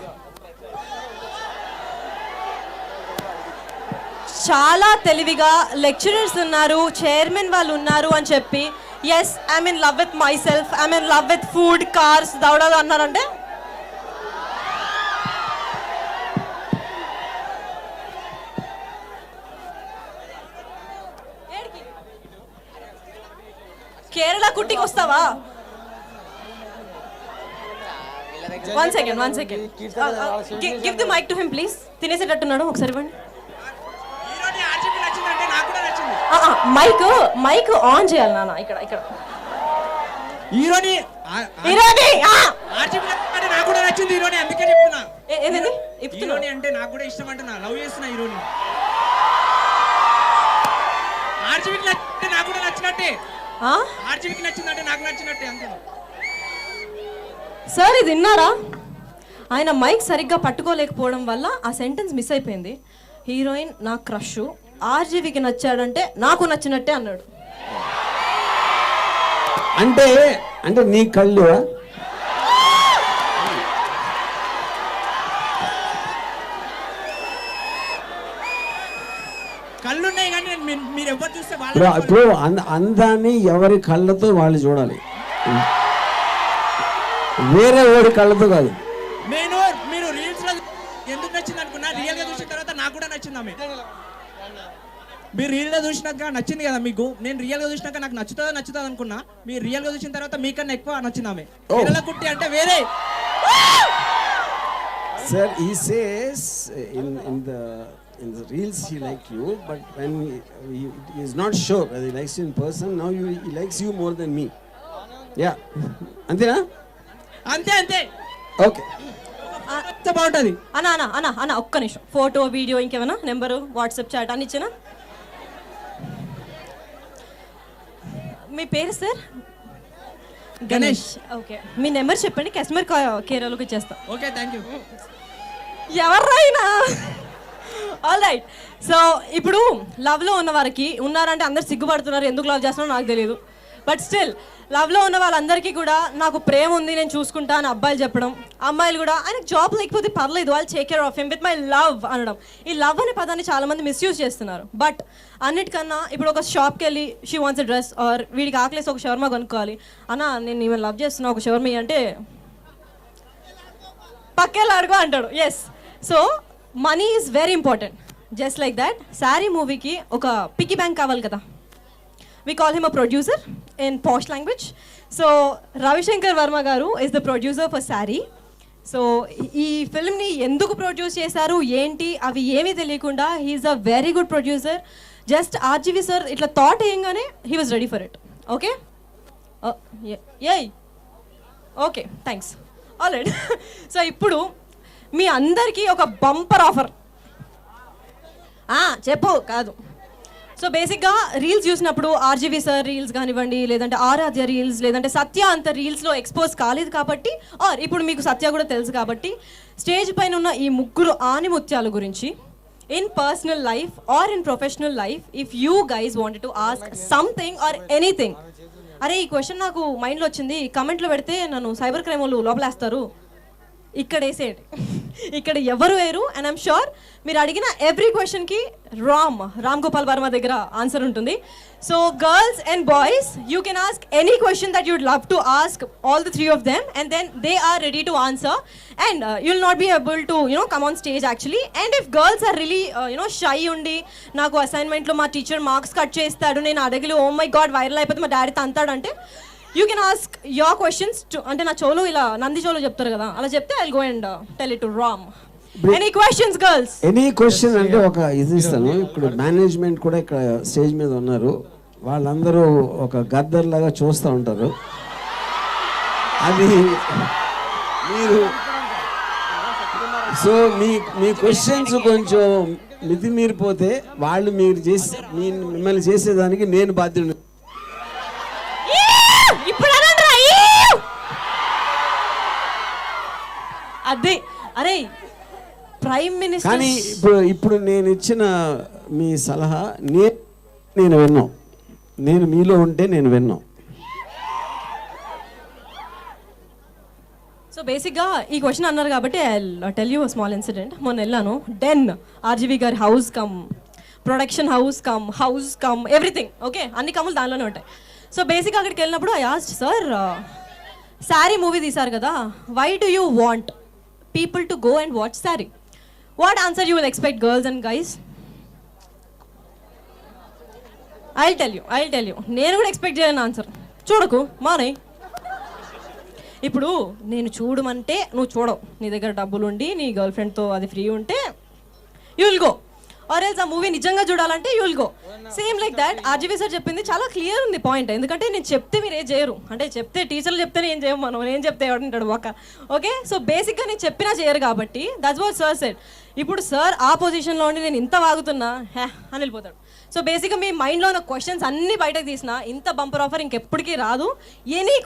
E: చాలా తెలివిగా లెక్చరర్స్ ఉన్నారు, చైర్మన్ వాళ్ళు ఉన్నారు అని చెప్పి yes I'm in love with myself, I'm in love with food, cars, దౌడాలు అన్నారంటే కేరళ కుట్టికి వస్తావా? 1 second. Give the mic to him please. తినేసేటట్టున్నాడు, ఒకసారి ఇవ్వండి. మైక్ ఆన్ చేయాలి నాన్న. ఇక్కడ
H: హీరోని నాకు కూడా నచ్చింది. హీరోని అందుకే చెప్తున్నా.
E: ఏంది
H: హీరోని అంటే నాకు కూడా ఇష్టం అంటున్నా. లవ్ చేస్తున్నా హీరోని. ఆర్జీవికి నచ్చితే నాకు కూడా నచ్చినట్టే. ఆర్జీవికి నచ్చిందంటే నాకు నచ్చినట్టే అంటున్నా.
E: సార్ ఇది విన్నారా? ఆయన మైక్ సరిగ్గా పట్టుకోలేకపోవడం వల్ల ఆ సెంటెన్స్ మిస్ అయిపోయింది. హీరోయిన్ నా క్రష్, ఆర్జీవికి నచ్చాడంటే నాకు నచ్చినట్టే అన్నాడు.
A: అంటే అంటే నీ కళ్ళు
H: కళ్ళున్నాయి కానీ మీరు ఎవరు చూస్తే
A: ఇప్పుడు అందాన్ని ఎవరి కళ్ళతో వాళ్ళు చూడాలి, వేరే వాడి కళ్ళతో కాదు.
H: మీరు రీల్స్ లో ఎందుకు నచ్చింది అనుకున్నా, రియల్ గా చూసిన తర్వాత నాకు కూడా నచ్చింది ఆమె. మీరు రియల్ గా చూసినాక నచ్చింది కదా మీకు. నేను రియల్ గా చూసినాక నాకు నచ్చుతుంది అనుకున్నా. మీరు రియల్ గా చూసిన తర్వాత మీకన్నా ఎక్కువ నచ్చింది ఆమె. కేరళ కుట్టి అంటే వేరే.
A: Sir, he says in the reels he liked you, but when he is not sure whether he likes you in person. Now he likes you more than me. Yeah. Antena?
H: అంతే.
A: Okay.
H: బాగుంటుంది.
E: అన్న ఒక్క నిమిషం. ఫోటో, వీడియో, ఇంకేమైనా నెంబరు, వాట్సాప్ చాట్ అని ఇచ్చానా? మీ పేరు సార్?
H: గణేష్.
E: ఓకే, మీ నెంబర్ చెప్పండి, కస్టమర్ కేర్లోకి ఇచ్చేస్తా.
H: Okay, thank you.
E: ఎవర్రైనా ఆల్ రైట్. సో ఇప్పుడు లవ్లో ఉన్న వారికి ఉన్నారంటే అందరు సిగ్గుపడుతున్నారు, ఎందుకు లవ్ చేస్తున్నారో నాకు తెలియదు. బట్ స్టిల్ లవ్లో ఉన్న వాళ్ళందరికీ కూడా నాకు ప్రేమ ఉంది, నేను చూసుకుంటా అని అబ్బాయిలు చెప్పడం, అమ్మాయిలు కూడా ఆయనకు జాబ్ లేకపోతే పర్లేదు, వాళ్ళు take care of him with my love అనడం. ఈ లవ్ అనే పదాన్ని చాలామంది మిస్యూజ్ చేస్తున్నారు. బట్ అన్నిటికన్నా ఇప్పుడు ఒక షాప్కి వెళ్ళి she wants a dress are వీడికి ఆకలేసి ఒక షవర్మా కొనుక్కోవాలి, అన్న నేను ఈమె లవ్ చేస్తున్నా ఒక షవర్మా అంటే పక్కేళ్ళు అడుగు అంటాడు. Yes, so money is very important. Just like that Saree మూవీకి ఒక పిగ్గీ బ్యాంక్ కావాలి కదా. We call him a producer in posh language. So Ravi Shankar Verma garu is the producer for Sari. So ee film ni enduku produce chesaru enti avi emi teliyakunda he is a very good producer. Just RGV sir itla thought eyangane he was ready for it. Okay ఏయ్ ఓకే థ్యాంక్స్ ఆల్రెడీ. సో ఇప్పుడు మీ అందరికీ ఒక బంపర్ ఆఫర్. చెప్పు కాదు. సో బేసిక్గా రీల్స్ చూసినప్పుడు ఆర్జీవి సార్ రీల్స్ కానివ్వండి, లేదంటే ఆరాధ్య రీల్స్, లేదంటే సత్య అంత రీల్స్లో ఎక్స్పోజ్ కాలేదు కాబట్టి, ఆర్ ఇప్పుడు మీకు సత్య కూడా తెలుసు కాబట్టి, స్టేజ్ పైన ఉన్న ఈ ముగ్గురు ఆనిముత్యాల గురించి in personal life or in professional life, if you guys wanted to ask something or anything. అరే ఈ క్వశ్చన్ నాకు మైండ్లో వచ్చింది, కమెంట్లో పెడితే నన్ను సైబర్ క్రైమ్ వాళ్ళు లోపలేస్తారు, ఇక్కడ వేసేయండి. ఇక్కడ ఎవరు వేరు. అండ్ ఐమ్ షూర్ మీరు అడిగిన ఎవ్రీ క్వశ్చన్కి రామ్ గోపాల్ వర్మ దగ్గర ఆన్సర్ ఉంటుంది. So girls and boys, you can ask any question that you'd love to ask all the three of them, and then they are ready to answer, and you will not be able to come on stage actually. And if girls are really shy ఉండి, నాకు అసైన్మెంట్లో మా టీచర్ మార్క్స్ కట్ చేస్తాడు, నేను అడగలు ఓ మై గాడ్ వైరల్ అయిపోతే మా డాడీ తంతాడంటే, you can ask your questions to, అంటే నా చెవులు ఇలా నంది చెవులు చెప్తారు కదా, అలా చెప్తే I go and tell it to Ram. Any questions girls?
A: Any question అంటే ఒక ఇది ఇస్తాను. ఇప్పుడు మేనేజ్మెంట్ కూడా ఇక్కడ స్టేజ్ మీద ఉన్నారు, వాళ్ళందరూ ఒక గద్దర్ లాగా చూస్తూ ఉంటారు. అది మీరు సో మీ క్వశ్చన్స్ కొంచెం మితిమీరిపోతే వాళ్ళు మీరు చేసి మిమ్మల్ని చేసేదానికి నేను బాధ్యుడు.
E: అదే అరే ప్రైమ్ మినిస్టర్.
A: కానీ ఇప్పుడు నేను ఇచ్చిన మీ సలహా నేను విన్నాం, నేను మీలో ఉంటే నేను విన్నాం.
E: సో బేసిక్గా ఈ క్వశ్చన్ అన్నారు కాబట్టి I tell you small incident. మొన్న వెళ్ళాను, డెన్ ఆర్జీవి గారి house cum production house cum everything, okay అన్ని కమ్ములు దానిలోనే ఉంటాయి. సో బేసిక్గా అక్కడికి వెళ్ళినప్పుడు I asked sir, Saree movie తీశారు కదా, why do you want people to go and watch Sari? What answer you will expect, girls and guys? I'll tell you. నేను కూడా ఎక్స్పెక్ట్ చేయను ఆన్సర్. చూడకు మానే. ఇప్పుడు నేను చూడమంటే నువ్వు చూడవు, నీ దగ్గర డబ్బులు ఉండి నీ గర్ల్ ఫ్రెండ్తో అది ఫ్రీ ఉంటే you will go, or else ఆ మూవీ నిజంగా చూడాలంటే you will go. Same like that RGV sir చెప్పింది చాలా క్లియర్ ఉంది పాయింట్. ఎందుకంటే నేను చెప్తే మీరు ఏం చేయరు, అంటే చెప్తే టీచర్లు చెప్తేనే ఏం చేయము మనం, నేను చెప్తే ఎవడంటాడు ఒక. ఓకే సో బేసిక్గా నేను చెప్పినా చేయరు కాబట్టి దట్స్ వాట్ సార్ సెడ్. ఇప్పుడు సార్ ఆ పొజిషన్లో ఉండి నేను ఇంత వాగుతున్నా అని వెళ్ళిపోతాడు. సో బేసిక్గా మీ మైండ్లో ఉన్న క్వశ్చన్స్ అన్ని బయటకు తీసినా ఇంత బంపర్ ఆఫర్ ఇంకెప్పటికీ రాదు. Any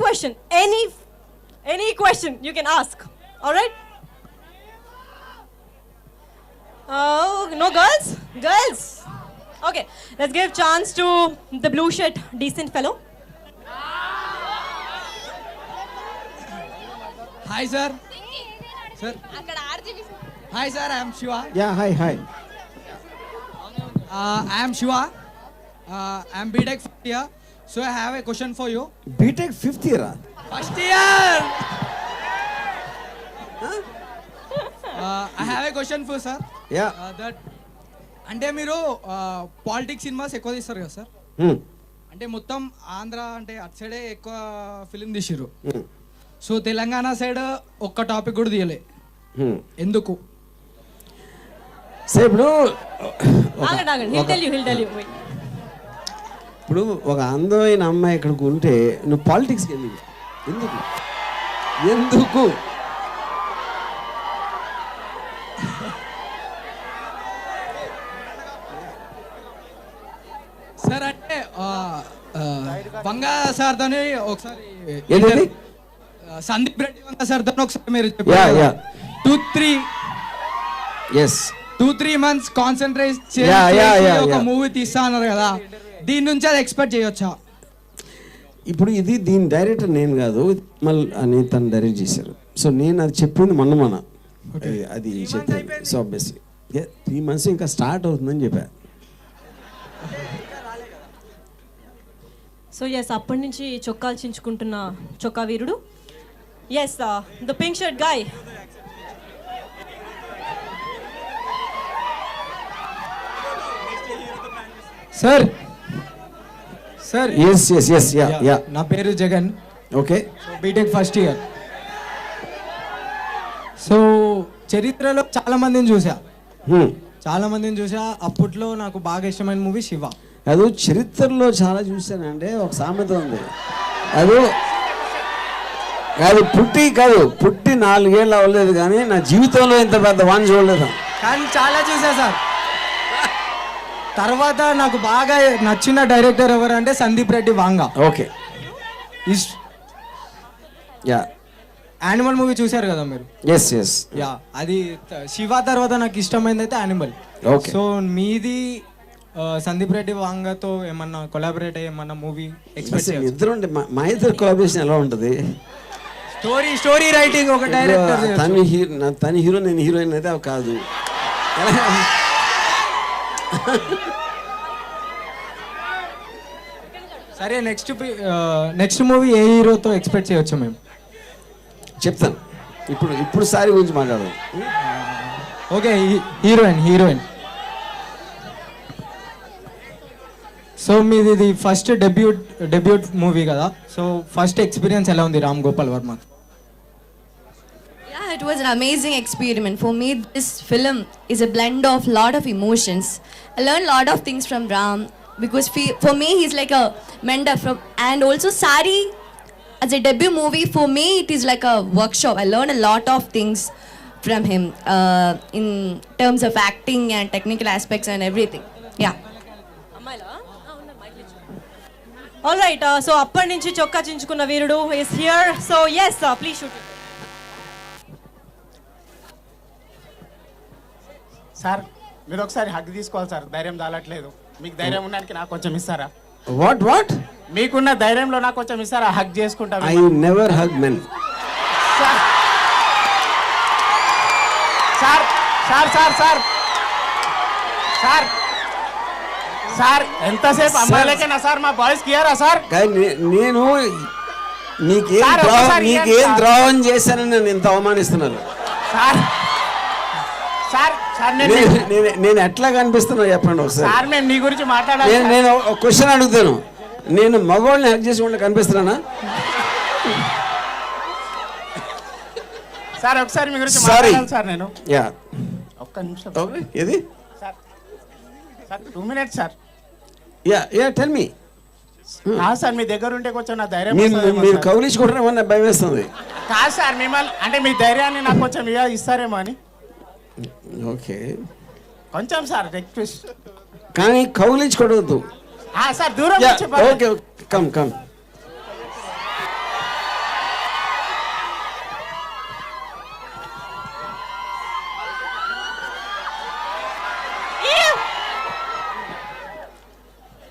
E: question you can ask. Alright? No girls? Okay, let's give chance to the blue shirt decent fellow.
H: Hi sir. Hi sir, I am Shiva.
A: Yeah, hi.
H: I am Shiva. I am BTech 5th year. So I have a question for you.
A: BTech 5th year?
H: First year. I have a question for sir.
A: Yeah.
H: That అంటే మీరు పాలిటిక్స్ సినిమాస్ ఎక్కువ తీస్తారు కదా సార్, అంటే మొత్తం ఆంధ్ర అంటే అటు సైడే ఎక్కువ ఫిలిం తీసిర్రు. సో తెలంగాణ సైడ్ ఒక్క టాపిక్ కూడా తీయలే, ఎందుకు?
A: సో ఇప్పుడు ఇప్పుడు ఒక అందమైన అమ్మాయి ఇక్కడికి ఉంటే నువ్వు పాలిటిక్స్కి ఎందుకు?
H: సార్ అంటే వంగా సార్తో ఒకసారి సందీప్ రెడ్డి వంగా సార్తో ఒకసారి మీరు చెప్పారు 2-3 months కాన్సన్ట్రేట్ చేసి ఒక మూవీ తీస్తా అన్నారు కదా, దీని నుంచి అది ఎక్స్పెక్ట్ చేయొచ్చా?
A: ఇప్పుడు దీని డైరెక్టర్ నేను కాదు, మళ్ళీ అని తను డైరెక్ట్ చేశారు. సో నేను అది చెప్పింది మొన్న అది చెప్పాను. సో ఆబ్వియస్లీ 3 months ఇంకా స్టార్ట్ అవుతుందని చెప్పా.
E: సో ఎస్ అప్పటి నుంచి చొక్కాలు చించుకుంటున్న చొక్కా వీరుడు, yes the pink shirt guy.
H: Sir
A: yes yeah
H: నా పేరు Jagan.
A: Okay,
H: BTech first year. So చరిత్రలో చాలా మందిని చూసా. అప్పట్లో నాకు బాగా ఇష్టమైన మూవీ శివ.
A: అది చరిత్రలో చాలా చూశానంటే ఒక సామెత ఉంది. అది అది పుట్టి 4 ఏళ్ళు అవ్వలేదు కానీ నా జీవితంలో ఇంత పెద్ద వాన్ చూడలేదు.
H: కానీ చాలా చూసా సార్. తర్వాత నాకు బాగా నచ్చిన డైరెక్టర్ ఎవరంటే సందీప్ రెడ్డి వాంగా.
A: ఓకే, యా,
H: యానిమల్ మూవీ చూశారు కదా మీరు?
A: ఎస్.
H: యా, అది శివ తర్వాత నాకు ఇష్టమైంది అయితే యానిమల్.
A: ఓకే.
H: సో మీది సందీప్ రెడ్డి వాంగాతో ఏమన్నా కొలాబరేట్ అయ్యి ఏమన్నా మూవీ ఎక్స్పెక్ట్ చేయొచ్చు?
A: ఇద్దరు మా ఇద్దరు కొలాబరేషన్ ఎలా ఉంటుంది?
H: స్టోరీ రైటింగ్ ఒక డైరెక్టర్,
A: తన హీరో నేను హీరోయిన్ అయితే అవి కాదు.
H: సరే, నెక్స్ట్ మూవీ ఏ హీరోతో ఎక్స్పెక్ట్ చేయొచ్చు మేము?
A: చెప్తాను. ఇప్పుడు సారీ గురించి మాట్లాడదాం.
H: Okay, heroine. సో మీది ఇది ఫస్ట్ డెబ్యూట్ మూవీ కదా, సో ఫస్ట్ ఎక్స్పీరియన్స్ ఎలా ఉంది Ram Gopal Varma?
F: Yeah, it was an amazing experiment. For me, this film is a blend of lot of emotions. I learned a lot of things from Ram because for me, he's like a mentor and also Sari, as a debut movie, for me, it is like a workshop. I learned a lot of things from him in terms of acting and technical aspects and everything. Yeah.
E: All right, so అప్పటి నుంచి చొక్కా చించుకున్న వీరుడు is here. So yes, please shoot.
I: Sir మీరు ఒకసారి హగ్ తీసుకోవాలి సార్, ధైర్యం దాలట్లేదు. మీకు ధైర్యం ఉండడానికి నాకు కొంచెం ఇస్తారా?
A: వాట్
I: మీకున్న ధైర్యంలో నాకు కొంచెం ఇస్తారా? హగ్ చేసుకుంటా.
A: I never hug men.
I: Sir sir sir sir sir sir ఎంతసేపు అమ్మాయిలకేనా సార్? మా బాయ్స్ కియరా సార్?
A: నేను నీకేం ద్రోహం చేశానని నన్ను ఇంత అవమానిస్తున్నారు
I: సార్. సార్ సార్
A: నేను ఎట్లా కనిపిస్తున్నా చెప్పండి ఒకసారి.
I: సార్ మేము నీ గురించి మాట్లాడాలి.
A: నేను ఒక క్వశ్చన్ అడుగుతాను, నేను మగవాళ్ళని హెల్ప్ చేసి వాళ్ళకి కనిపిస్తున్నానా?
I: సార్ ఒకసారి మీ గురించి మాట్లాడాలి సార్. నేను
A: యా,
I: ఒక్క నిమిషం.
A: ఏది
I: sir? Sir 2 minutes sir.
A: Yeah tell me.
I: Sir మీ దగ్గర ఉంటే కొంచెం నా ధైర్యం.
A: మీరు కౌలించుకుంటారేమో భయం వేస్తుంది.
I: కాదు సార్, మిమ్మల్ని అంటే మీ ధైర్యాన్ని నాకు కొంచెం ఇస్తారేమో అని.
A: ఓకే,
I: కొంచెం సార్ రిక్వెస్ట్.
A: కానీ కౌలించుకోవద్దు
I: సార్, దూరం
A: okay, come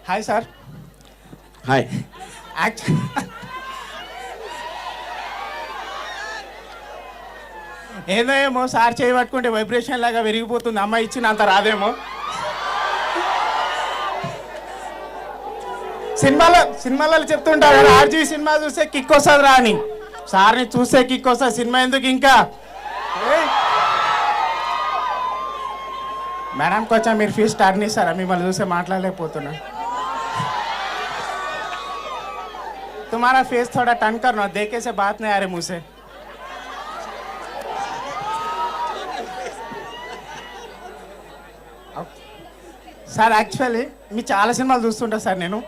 I: hi sir.
A: Hi.
I: ఏదో ఏమో సార్ చేయి పట్టుకుంటే వైబ్రేషన్ లాగా విరిగిపోతుంది. అమ్మాయి ఇచ్చినంత రాదేమో. సినిమాలలో చెప్తుంటారు కదా, ఆర్జీ సినిమా చూస్తే కిక్ వస్తుంది రా అని. సార్ని చూస్తే కిక్ వస్తుంది, సినిమా ఎందుకు ఇంకా? మేడం కొంచెం మీరు ఫీజు స్టార్ట్ చేస్తారా? మిమ్మల్ని చూస్తే మాట్లాడలేకపోతున్నా. तुम्हारा फेस थोड़ा टर्न करना, देखे से बात नहीं आ रही मुँह से. సార్ యాక్చువల్లీ మీ చాలా సినిమాలు చూస్తుంటా సార్ నేను,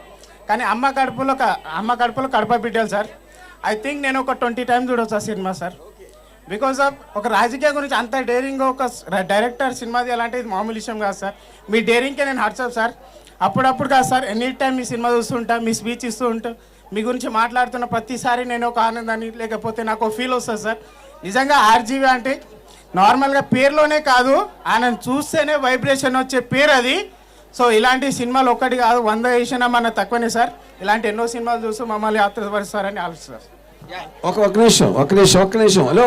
I: కానీ అమ్మ కడుపులో కడప బిడ్డలు సార్. ఐ థింక్ నేను ఒక 20 times చూడవచ్చు ఆ సినిమా సార్. బికాస్ ఆఫ్ ఒక రాజకీయ గురించి అంత డేరింగ్ ఒక డైరెక్టర్ సినిమాది అలాంటిది మామూలు విషయం కాదు సార్. మీ డేరింగ్కే నేను హర్ట్స్ సార్. అప్పుడప్పుడు కాదు సార్, ఎనీ టైం మీ సినిమా చూస్తుంటా, మీ స్పీచ్ ఇస్తూ ఉంటా, మీ గురించి మాట్లాడుతున్న ప్రతిసారి నేను ఒక ఆనందాన్ని లేకపోతే నాకు ఒక ఫీల్ వస్తుంది సార్. నిజంగా ఆర్జీవి అంటే నార్మల్గా పేరులోనే కాదు, ఆయన చూస్తేనే వైబ్రేషన్ వచ్చే పేరు అది. సో ఇలాంటి సినిమాలు ఒక్కటి కాదు, 100 వేసినా మన తక్కువనే సార్. ఇలాంటి ఎన్నో సినిమాలు చూస్తూ మమ్మల్ని ఆత్మపరుస్తారని ఆలోచిస్తారు.
A: ఒక నిమిషం. హలో.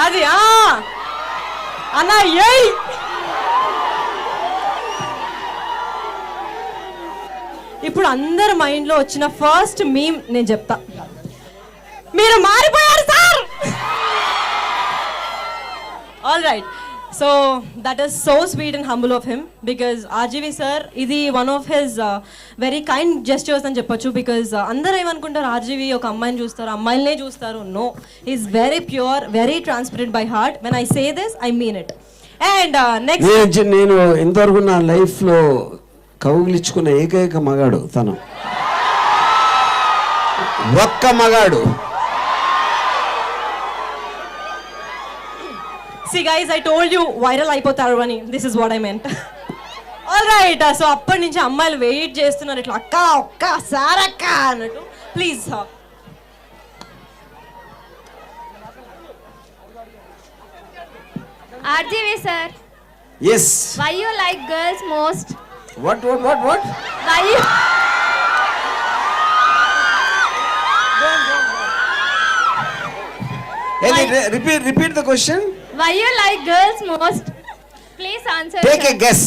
E: అది అన్నా ఏయ్, ఇప్పుడు అందరి మైండ్లో వచ్చిన ఫస్ట్ మీమ్ నేను చెప్తా. మీరు మారిపోయారు sir. All right, so that is so sweet and humble of him because RGV sir ఇది one of his very kind gestures అని చెప్పొచ్చు బికాజ్ అందరూ ఏమనుకుంటారు ఆర్జీవి ఒక అమ్మాయిని చూస్తారు అమ్మాయిలనే చూస్తారు no is very pure very transparent by heart when I say this I mean it and next
A: నేను ఇంతవరకు నా లైఫ్లో కౌగిలించుకున్న ఏకైక మగాడు తను, ఒక్క మగాడు.
E: See guys, I told you viral అయిపోతారు అని. This is what I meant. All right. So అప్పటి నుంచి అమ్మాయిలు వెయిట్ చేస్తున్నారు ఇట్లా అక్క ఒక్క సారక్క అన్నట్టు. Please
C: RGV sir,
A: yes.
C: why you like girls most?
A: What
C: Why you?
A: Repeat the question.
C: Why you like girls most? Please answer.
A: Take
C: sir.
A: A guess.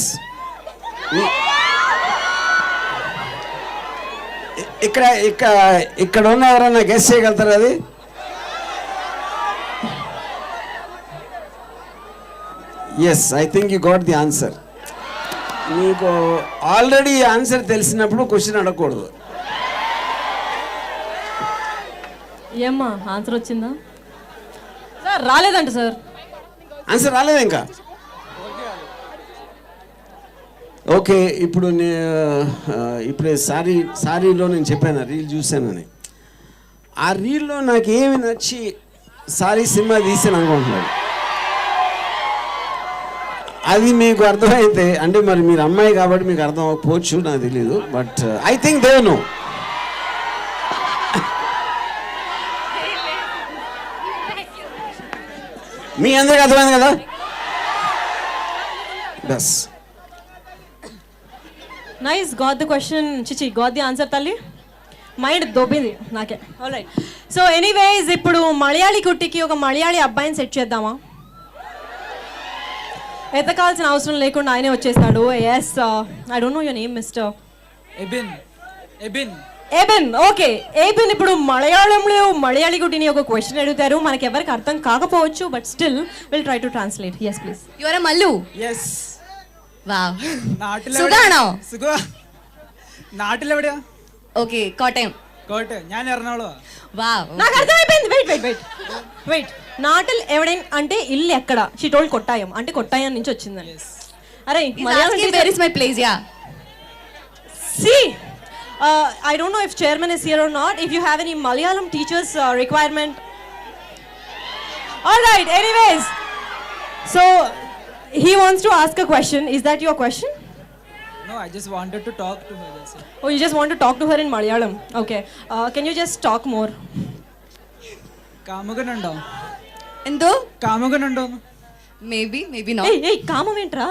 A: ఇక్కడ ఉన్న ఎవరన్నా గెస్ చేయగలుగుతారు అది? Yes, I think you got the answer. మీకు ఆల్రెడీ ఆన్సర్ తెలిసినప్పుడు క్వశ్చన్ అడగకూడదు.
E: ఏమ్మా ఆన్సర్ వచ్చిందా సార్? రాలేదంట సార్.
A: ఆన్సర్ రాలేదు ఇంకా. ఓకే, ఇప్పుడు ఇప్పుడే సారీలో నేను చెప్పాను రీల్ చూశానని. ఆ రీల్లో నాకు ఏమి నచ్చి సారీ సినిమా తీసాను అనుకుంటున్నాడు. అది మీకు అర్థమైతే అంటే మరి మీరు అమ్మాయి కాబట్టి మీకు అర్థం అవ్వకపోవచ్చు, నాకు తెలియదు. But I think they know. మీ అందరికి అర్థమైంది కదా? బస్.
E: Nice, got the question. చిచి, గాట్ ది ఆన్సర్ తల్లి. మైండ్ దొబ్బింది నాకే. All right. సో ఎనీవేస్ ఇప్పుడు మలయాళీ కుట్టికి ఒక మలయాళీ అబ్బాయిని సెట్ చేద్దామా? ఎతకాల్సిన అవసరం లేకుండా ఆయనే వచ్చేస్తాడు. Yes, I don't know your name mister Ebin. Okay, Ebin ఇప్పుడు మలయాళంలో మలయాళీ గుడ్డిని ఒక క్వశ్చన్ అడుగుతారు. మనకి ఎవరికి అర్థం కాకపోవచ్చు, but still will try to translate. Yes please.
F: You are a Mallu.
H: Yes.
F: Wow.
H: നാട്ടിലെവിടെ?
F: സുഖാണോ?
H: സുഖമാ. നാട്ടിലെവിടെയാ?
F: Okay, Kottayam.
H: കോട്ടയം. ഞാൻ എറണാകുളമാ.
F: Wow.
E: నాకు అర్థమైపోయింది. వెయిట్ నాటల్ ఎవడైనా అంటే ఇల్లు ఎక్కడ? షీ టోల్డ్ కొట్టాయం అంటే కొట్టాయం నుంచి వచ్చిందని. అరే
F: He's asking where is my place, yeah.
E: See, I don't know if chairman is here or not. If you have any Malayalam teachers requirement. All right, anyways. So he wants to ask a question. Is that your question?
H: No, I just wanted to talk to her. That's it.
E: Oh, you just want to talk to her in Malayalam. Okay. Can you just talk more?
H: കാമുകനുണ്ടോ?
F: എന്തോ?
H: കാമുകനുണ്ടോ?
F: Maybe not.
E: Hey, కామం ఏంట్రా?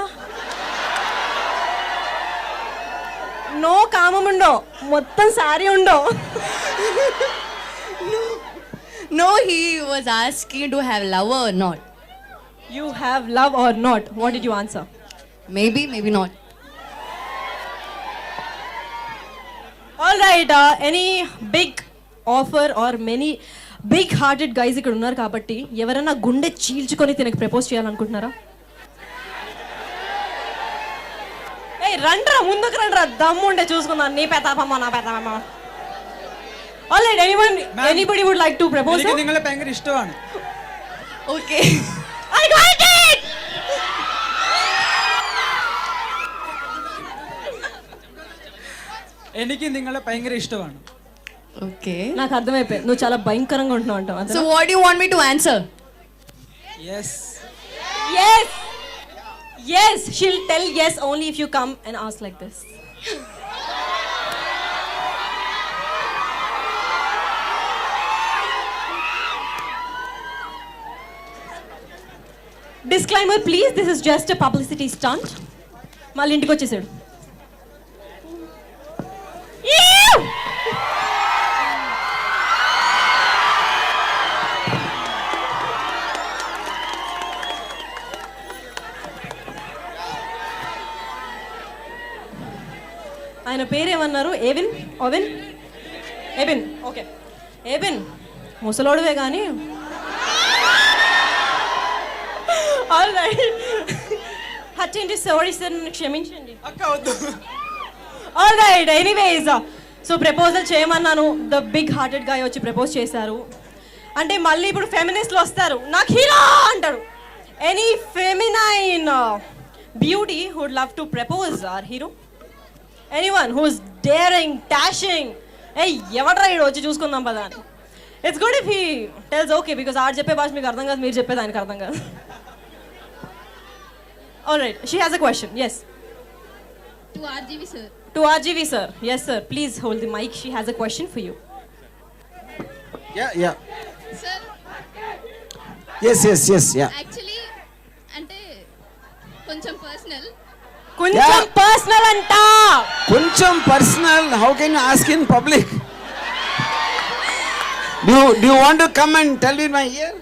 E: నో కామం ఉండో, మొత్తం sorry undo.
F: No, he was asking to have lover or not.
E: You have love or not? What did you answer?
F: Maybe not.
E: All right. Any big offer or many big hearted guys ఇక్కడ ఉన్నారు కాబట్టి ఎవరైనా గుండె చీల్చుకొని తినకి ప్రపోజ్ చేయాలనుకుంటున్నారా? రండ్రా, ముందుకు రండ్రా, దమ్ము ఉంటే చూసుకుందాం. నీ పెతాపమ్మ నా పెతాపమ్మ. All right, anybody would like to propose?
H: എനിക്ക് നിങ്ങളെ ഭയങ്കര ഇഷ്ടമാണ്.
F: Okay.
E: I got it.
H: എനിക്ക് നിങ്ങളെ ഭയങ്കര ഇഷ്ടമാണ്.
F: Okay.
E: నాకు అర్థమైపోయింది, నువ్వు చాలా భయంకరంగా ఉంటున్నావు అంటావు.
F: So what do you want me to answer?
H: Yes.
E: Yes, she'll tell yes only if you come and ask like this. Disclaimer please, this is just a publicity stunt. మళ్ళీ ఇంటికి వచ్చేసాడు. ఆయన పేరేమన్నారు? ఎబిన్. ఓకే, ఎబిన్ ముసలోడువే కానీ ఆల్ రైట్ హచ్చింటి సారీ సార్ నన్ను క్షమించండి.
H: అక్క వద్దు.
E: All right anyways so proposal చేయమన్నాను, ద బిగ్ హార్టెడ్ గాయ్ వచ్చి ప్రపోజ్ చేశారు. అంటే మళ్ళీ ఇప్పుడు ఫెమినిస్ట్లు వస్తారు, నాకు హీరో అంటాడు. Any feminine beauty would love to propose or hero? Anyone who's daring dashing? ఏ ఎవడ్రా ఈడు వచ్చి చూసుకుందాం పదా అని. It's good if he tells okay, because ఆడు చెప్పే భాష మీకు అర్థం కాదు, మీరు చెప్పేది ఆయనకు అర్థం కాదు. All right, she has a question. Yes,
C: To RGV sir.
E: to RGV sir. Yes sir, please hold the mic. She has a question for you.
A: Yeah.
C: Sir,
A: Yes, yeah.
C: actually అంటే కొంచెం పర్సనల్.
E: కొంచెం పర్సనల్ అంట.
A: కొంచెం personal. How can you ask in public? Do you want to come and tell me in my ear?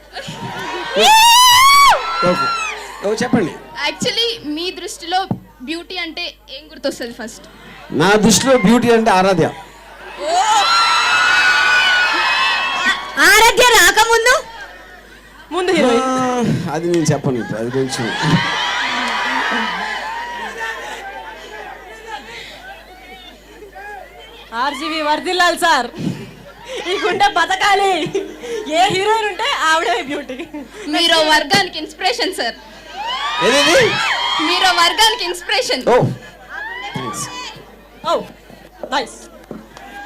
A: Okay. చెప్పండి.
C: యాక్చువల్లీ మీ దృష్టిలో బ్యూటీ అంటే ఏం గుర్తొస్తుంది ఫస్ట్?
A: నా దృష్టిలో బ్యూటీ అంటే ఆరాధ్య.
F: ఆరాధ్య రాకముందు
E: ముందు హీరోయిన్.
A: అది నేను చెప్పను ఇప్పుడు, అది కొంచెం
E: ఆర్జీవి వర్దిల్లాల్ సార్, ఈ గుండె బతకాలి. ఏ హీరోయిన్ ఉంటే ఆవిడే బ్యూటీ.
C: మీరు వర్గానికి ఇన్స్పిరేషన్ సార్.
A: ఏది?
C: మీరు వర్గానికి inspiration.
A: Oh thanks.
E: Oh, nice.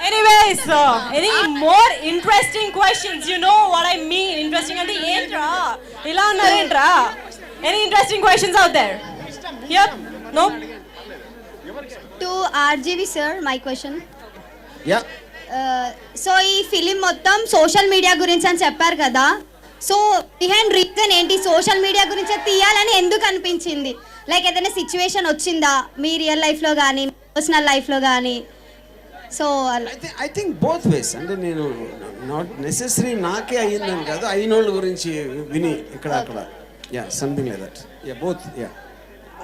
E: Anyways, any more interesting questions? You know what I mean. Interesting అంటే ఏంట్రా? ఇలా అన్నారేంట్రా? Any interesting questions out there? Yep. No?
J: To RGV sir, my question.
A: Yeah.
J: So ఈ ఫిలిం మొత్తం సోషల్ మీడియా గురించి అని చెప్పారు కదా, సో బిహైండ్ రీజన్ ఏంటి? సోషల్ మీడియా గురించి తీయాలని ఎందుకు అనిపించింది? లైక్ ఏదైనా సిచ్యువేషన్ వచ్చిందా మీ రియల్ లైఫ్లో కానీ పర్సనల్ లైఫ్లో కానీ? So
A: I think both ways. అంటే నేను నాట్ నెసెసరీ నాకే అయ్యిందని కాదు, అయిన వాళ్ళ గురించి విని ఇక్కడ అక్కడ. Yeah, something like that. Yeah, both. Yeah.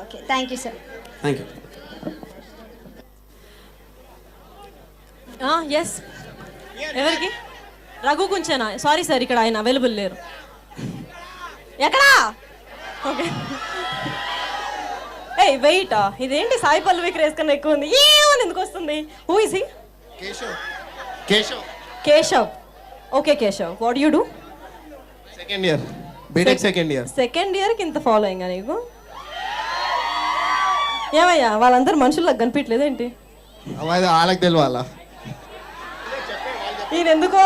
J: Okay, thank you sir.
A: Thank you.
E: Yes, ఎవరికి? రఘు కొంచెనా? సారీ సార్, ఇక్కడ ఆయన అవైలబుల్ లేరు. ఎక్కడా? ఓకే. ఏ వెయిట్, ఇదేంటి సాయి పల్లవి క్రేజ్ కన్నా ఎక్కువ ఉంది? ఏమని ఎందుకు వస్తుంది? Who is he? Keshav. Okay Keshav, what you do?
I: Second year BTech second year.
E: Second ఇయర్కి ఇంత ఫాలోయింగ్ నీకు? ఏమయ్యా, వాళ్ళందరూ మనుషులకు కనిపించలేదు ఏంటి?
I: వాళ్ళకి తెలియాలా?
E: నేను ఎందుకో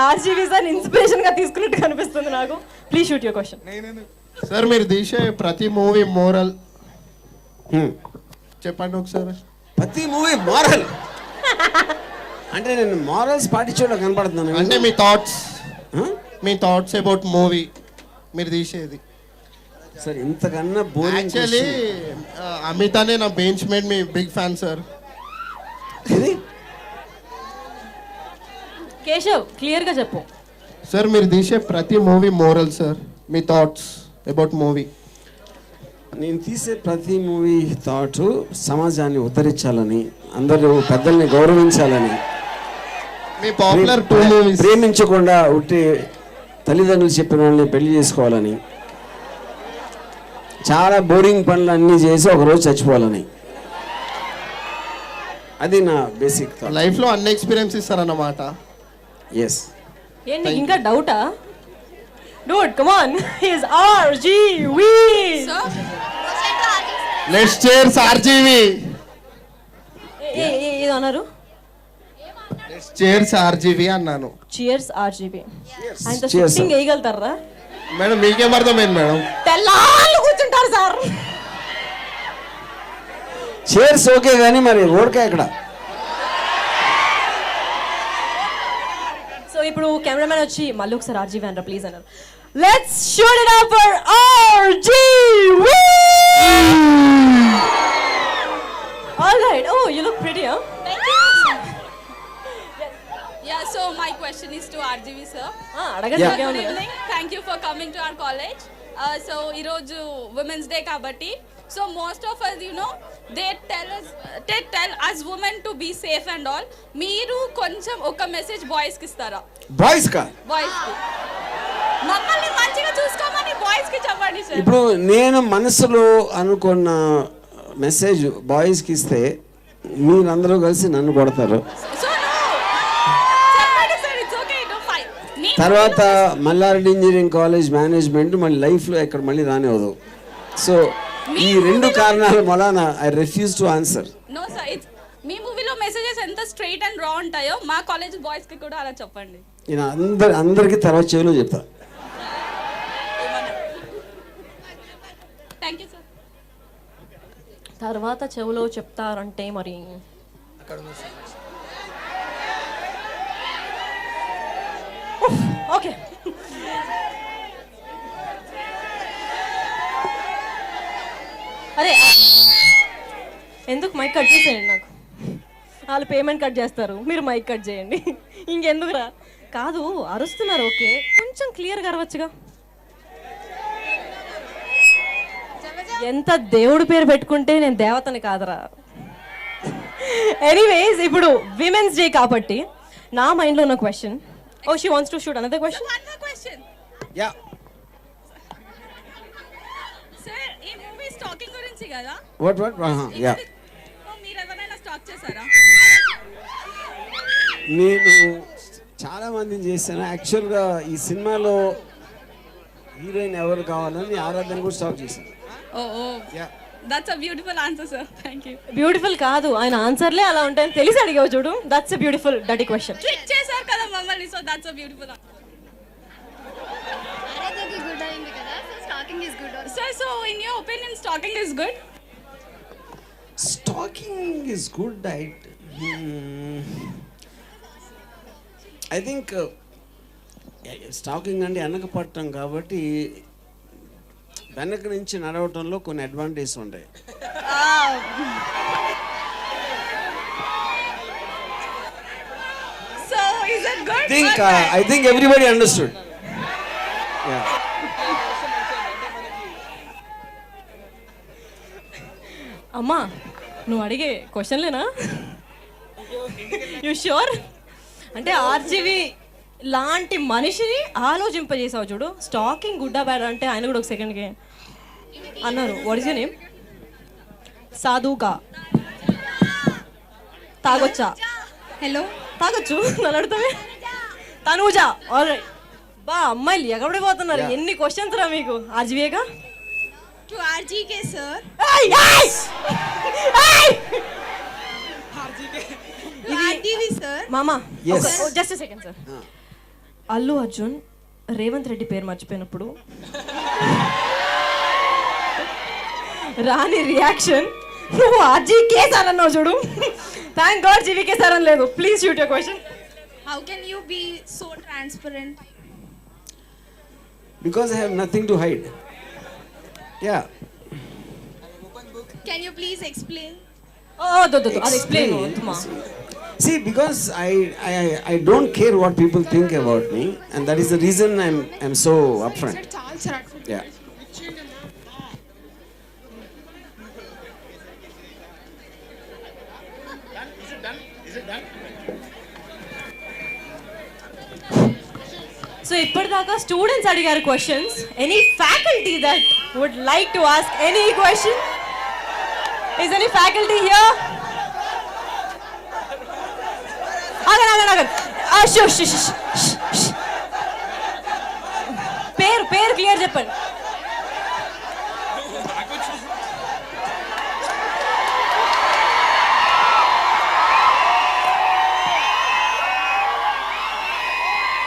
E: ఆర్జీవీ సార్ ఇన్స్పిరేషన్ గా తీసుకున్నట్టు కనిపిస్తుంది నాకు. Please shoot your question.
I: Sir మీరు తీసే ప్రతి మూవీ మోరల్ చెప్పండి ఒకసారి.
A: ప్రతి మూవీ మోరల్ అంటే నేను మోరల్స్ పాటించేలా కనపడుతున్నాను.
I: అంటే మీ థాట్స్ అబౌట్ మూవీ మీరు తీసేది.
A: సార్ ఇంతకన్నా బోరింగ్.
I: యాక్చువల్లీ అమితానే నా బెంచ్ మేట్, మీ బిగ్ ఫ్యాన్ సార్.
A: ఇది
E: కేశవ్ క్లియర్ గా చెప్పు.
I: సార్ మీరు తీసే ప్రతి movie moral sir, me thoughts about movie.
A: నేను తీసే ప్రతి మూవీ థాట్ సమాజాన్ని ఉద్ధరించాలని, అందరూ పెద్దల్ని గౌరవించాలని,
I: మీ పాపులర్ 2 మూవీస్
A: ప్రేమించకుండా ఉట్టి తల్లిదండ్రులు చెప్పిన వాళ్ళని పెళ్లి చేసుకోవాలని, చాలా బోరింగ్ పనులు అన్నీ చేసి ఒకరోజు చచ్చిపోవాలని, అది నా బేసిక్ థాట్.
I: లైఫ్లో అన్ని ఎక్స్పీరియన్స్ ఇస్తారన్నమాట.
A: ఎస్.
E: ఏంటి ఇంకా డౌటా? Dude come on, he is RGV.
I: Let's cheers RGV.
E: ఏదో అన్నారు?
I: లెట్స్ cheers RGV అన్నాను.
E: Cheers RGV. ఆయన షూటింగ్ వేయగలుగుతారా
I: మేడం? మీకేం అర్థమైంది మేడం?
E: తెల్లాళ్ళు కూర్చుంటారు సార్.
A: చైర్స్ ఓకే కానీ మరి ఓడకా ఇక్కడ.
E: సో ఇప్పుడు కెమెరామెన్ వచ్చి మళ్ళీ ఒకసారి RGV అన్నారు ప్లీజ్ అన్నారు. Let's shoot it up for RGV. All right. Oh you look pretty.
C: Thank you. Yeah, so my question is to RGV sir.
E: అడగండి.
C: Good evening. Thank you for coming to our college. So ఈరోజు Women's Day కాబట్టి, so most of us, you know, they tell us women to be safe and all. మీరు కొంచెం ఒక మెసేజ్ బాయ్స్ కి ఇస్తారా?
A: బాయ్స్ కా?
C: బాయ్స్ కి మమ్మల్ని మంచిగా చూసుకోమని బాయ్స్ కి చెప్పండి సార్.
A: ఇప్పుడు నేను మనసులో అనుకున్న మెసేజ్ బాయ్స్కి ఇస్తే మీరందరూ కలిసి నన్ను కొడతారు.
C: సో చెప్పండి sir, it's okay, don't fight.
A: తర్వాత మల్లారెడ్డి ఇంజనీరింగ్ కాలేజ్ మేనేజ్మెంట్ మళ్ళీ లైఫ్లో ఇక్కడ మళ్ళీ రానివ్వదు. సో ఈ రెండు కారణాల వలన I refuse to answer.
C: No sir, it's మీ మూవీలో మెసేజెస్ ఎంత స్ట్రైట్ అండ్ రా ఉంటాయో మా కాలేజ్ బాయ్స్ కి కూడా అలా చెప్పండి.
A: నేను అందరికీ తర్వాత చెవిలో చెప్తా.
C: Thank you sir.
E: తర్వాత చెవులో చెప్తారంటే మరి ఓకే. అరే ఎందుకు మైక్ కట్ చేసేయండి, నాకు వాళ్ళు పేమెంట్ కట్ చేస్తారు, మీరు మైక్ కట్ చేయండి. ఇంకెందుకురా? కాదు అరుస్తున్నారు, ఓకే, కొంచెం క్లియర్గా అరవచ్చుగా. ఎంత దేవుడి పేరు పెట్టుకుంటే నేను దేవతని కాదరా. ఎనీవేస్, ఇప్పుడు విమెన్స్ డే కాబట్టి నా మైండ్లో ఉన్న question. Oh she wants to shoot another question.
C: One more question.
A: Yeah
C: sir, ఈ మూవీ స్టాకింగ్ గురించి కదా?
A: వాట్ యా
C: మీరు ఎవరైనా స్టాక్ చేశారా?
A: నేను చాలా మందిని చేశాను. యాక్చువల్గా ఈ సినిమాలో హీరోయిన్ ఎవరు కావాలని ఆరాధన కూడా స్టాక్ చేశాను.
C: Oh that's a beautiful answer sir, thank you.
E: Beautiful కాదు, ఆయన ఆన్సర్లే అలా ఉంటాయని తెలిసి అడిగావు చూడు. That's a beautiful dirty question.
C: Trick చేశారు కదా మమ్మల్ని, so that's a beautiful answer.
J: Good అయింది కదా, so stalking is good.
C: Sir, so in your opinion stalking is good?
A: Stalking is good diet. I think stalking అంటే వెనక పట్టడం కాబట్టి వెనక నుంచి నడవటంలో కొన్ని అడ్వాంటేజ్ ఉంటాయి.
C: So is it good?
A: I think everybody understood. Yeah.
E: అమ్మా, నువ్వు అడిగే క్వశ్చన్లేనా? You sure? అంటే ఆర్జీవి లాంటి మనిషిని ఆలోచింపజేసావు చూడు. స్టాకింగ్ గుడ్డా బ్యాడ్ అంటే ఆయన కూడా ఒక సెకండ్కి అన్నారు. What is your name? సాధుగా తాగొచ్చా?
B: హలో,
E: తాగొచ్చు, నన్ను అడుగుతావే. తనూజా, ఆల్రైట్. బా అమ్మాయిలు ఎగబడిపోతున్నారు. ఎన్ని క్వశ్చన్స్ రా మీకు. ఆర్జీవిగా
B: to RGK sir. RGV sir.
E: మామా
A: Yes.
E: Just second sir. Allu Arjun Revanth Reddy పేరు మర్చిపోయినప్పుడు రాని రియాక్షన్, నువ్వు ఆర్జీకే సార్ అన్నావు చూడు. థ్యాంక్ గాడ్ జీవీకే సార్ అని లేదు. Please shoot your question.
B: How can you be so transparent?
A: Because I have nothing to hide. Yeah.
B: Can you please explain?
E: అది ఎక్స్ప్లెయిన్ అవుతుందా?
A: See, because I don't care what people think about me, and that is the reason I'm so upfront. Yeah.
E: So ఇప్పటిదాకా స్టూడెంట్స్ అడిగారు questions. Any faculty that would like to ask any question? Is any faculty here? పేరు క్లియర్ చెప్పండి.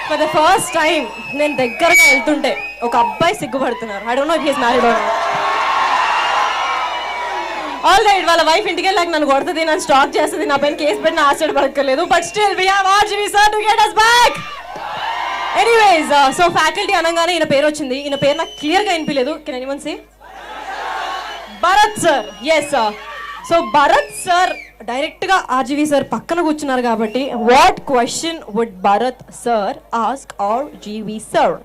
E: ఫర్ ద ఫస్ట్ టైం నేను దగ్గరగా వెళ్తుంటే ఒక అబ్బాయి సిగ్గుపడుతున్నారు. I don't know if he is married or not. All right, వాళ్ళ వైఫ్ ఇంటికి వెళ్ళాక నన్ను కొడుతుంది, నన్ను స్టాక్ చేస్తుంది, నా పైన కేసు పెట్టిన ఆశ్చర్యపడక్కర్లేదు. But still we have RGV sir to get us back. Anyways, so faculty అనగానే ఈయన పేరు వచ్చింది. ఈయన పేరు నాకు క్లియర్గా వినిపించలేదు. Can anyone say? Bharat sir. Yes sir. So Bharat sir డైరెక్ట్గా ఆర్జీవి సార్ పక్కన కూర్చున్నారు కాబట్టి what question would Bharat sir ask RGV sir?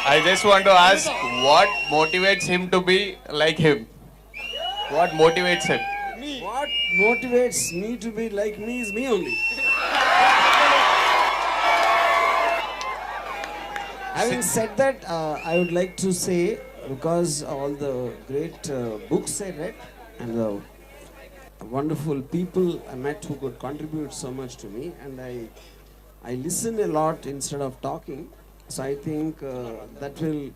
K: I just want to ask, what motivates him to be like him? What motivates him?
A: What motivates me to be like me is me only. Having said that, I would like to say, because all the great books I read and the wonderful people I met who could contribute so much to me, and I listen a lot instead of talking. So I think that will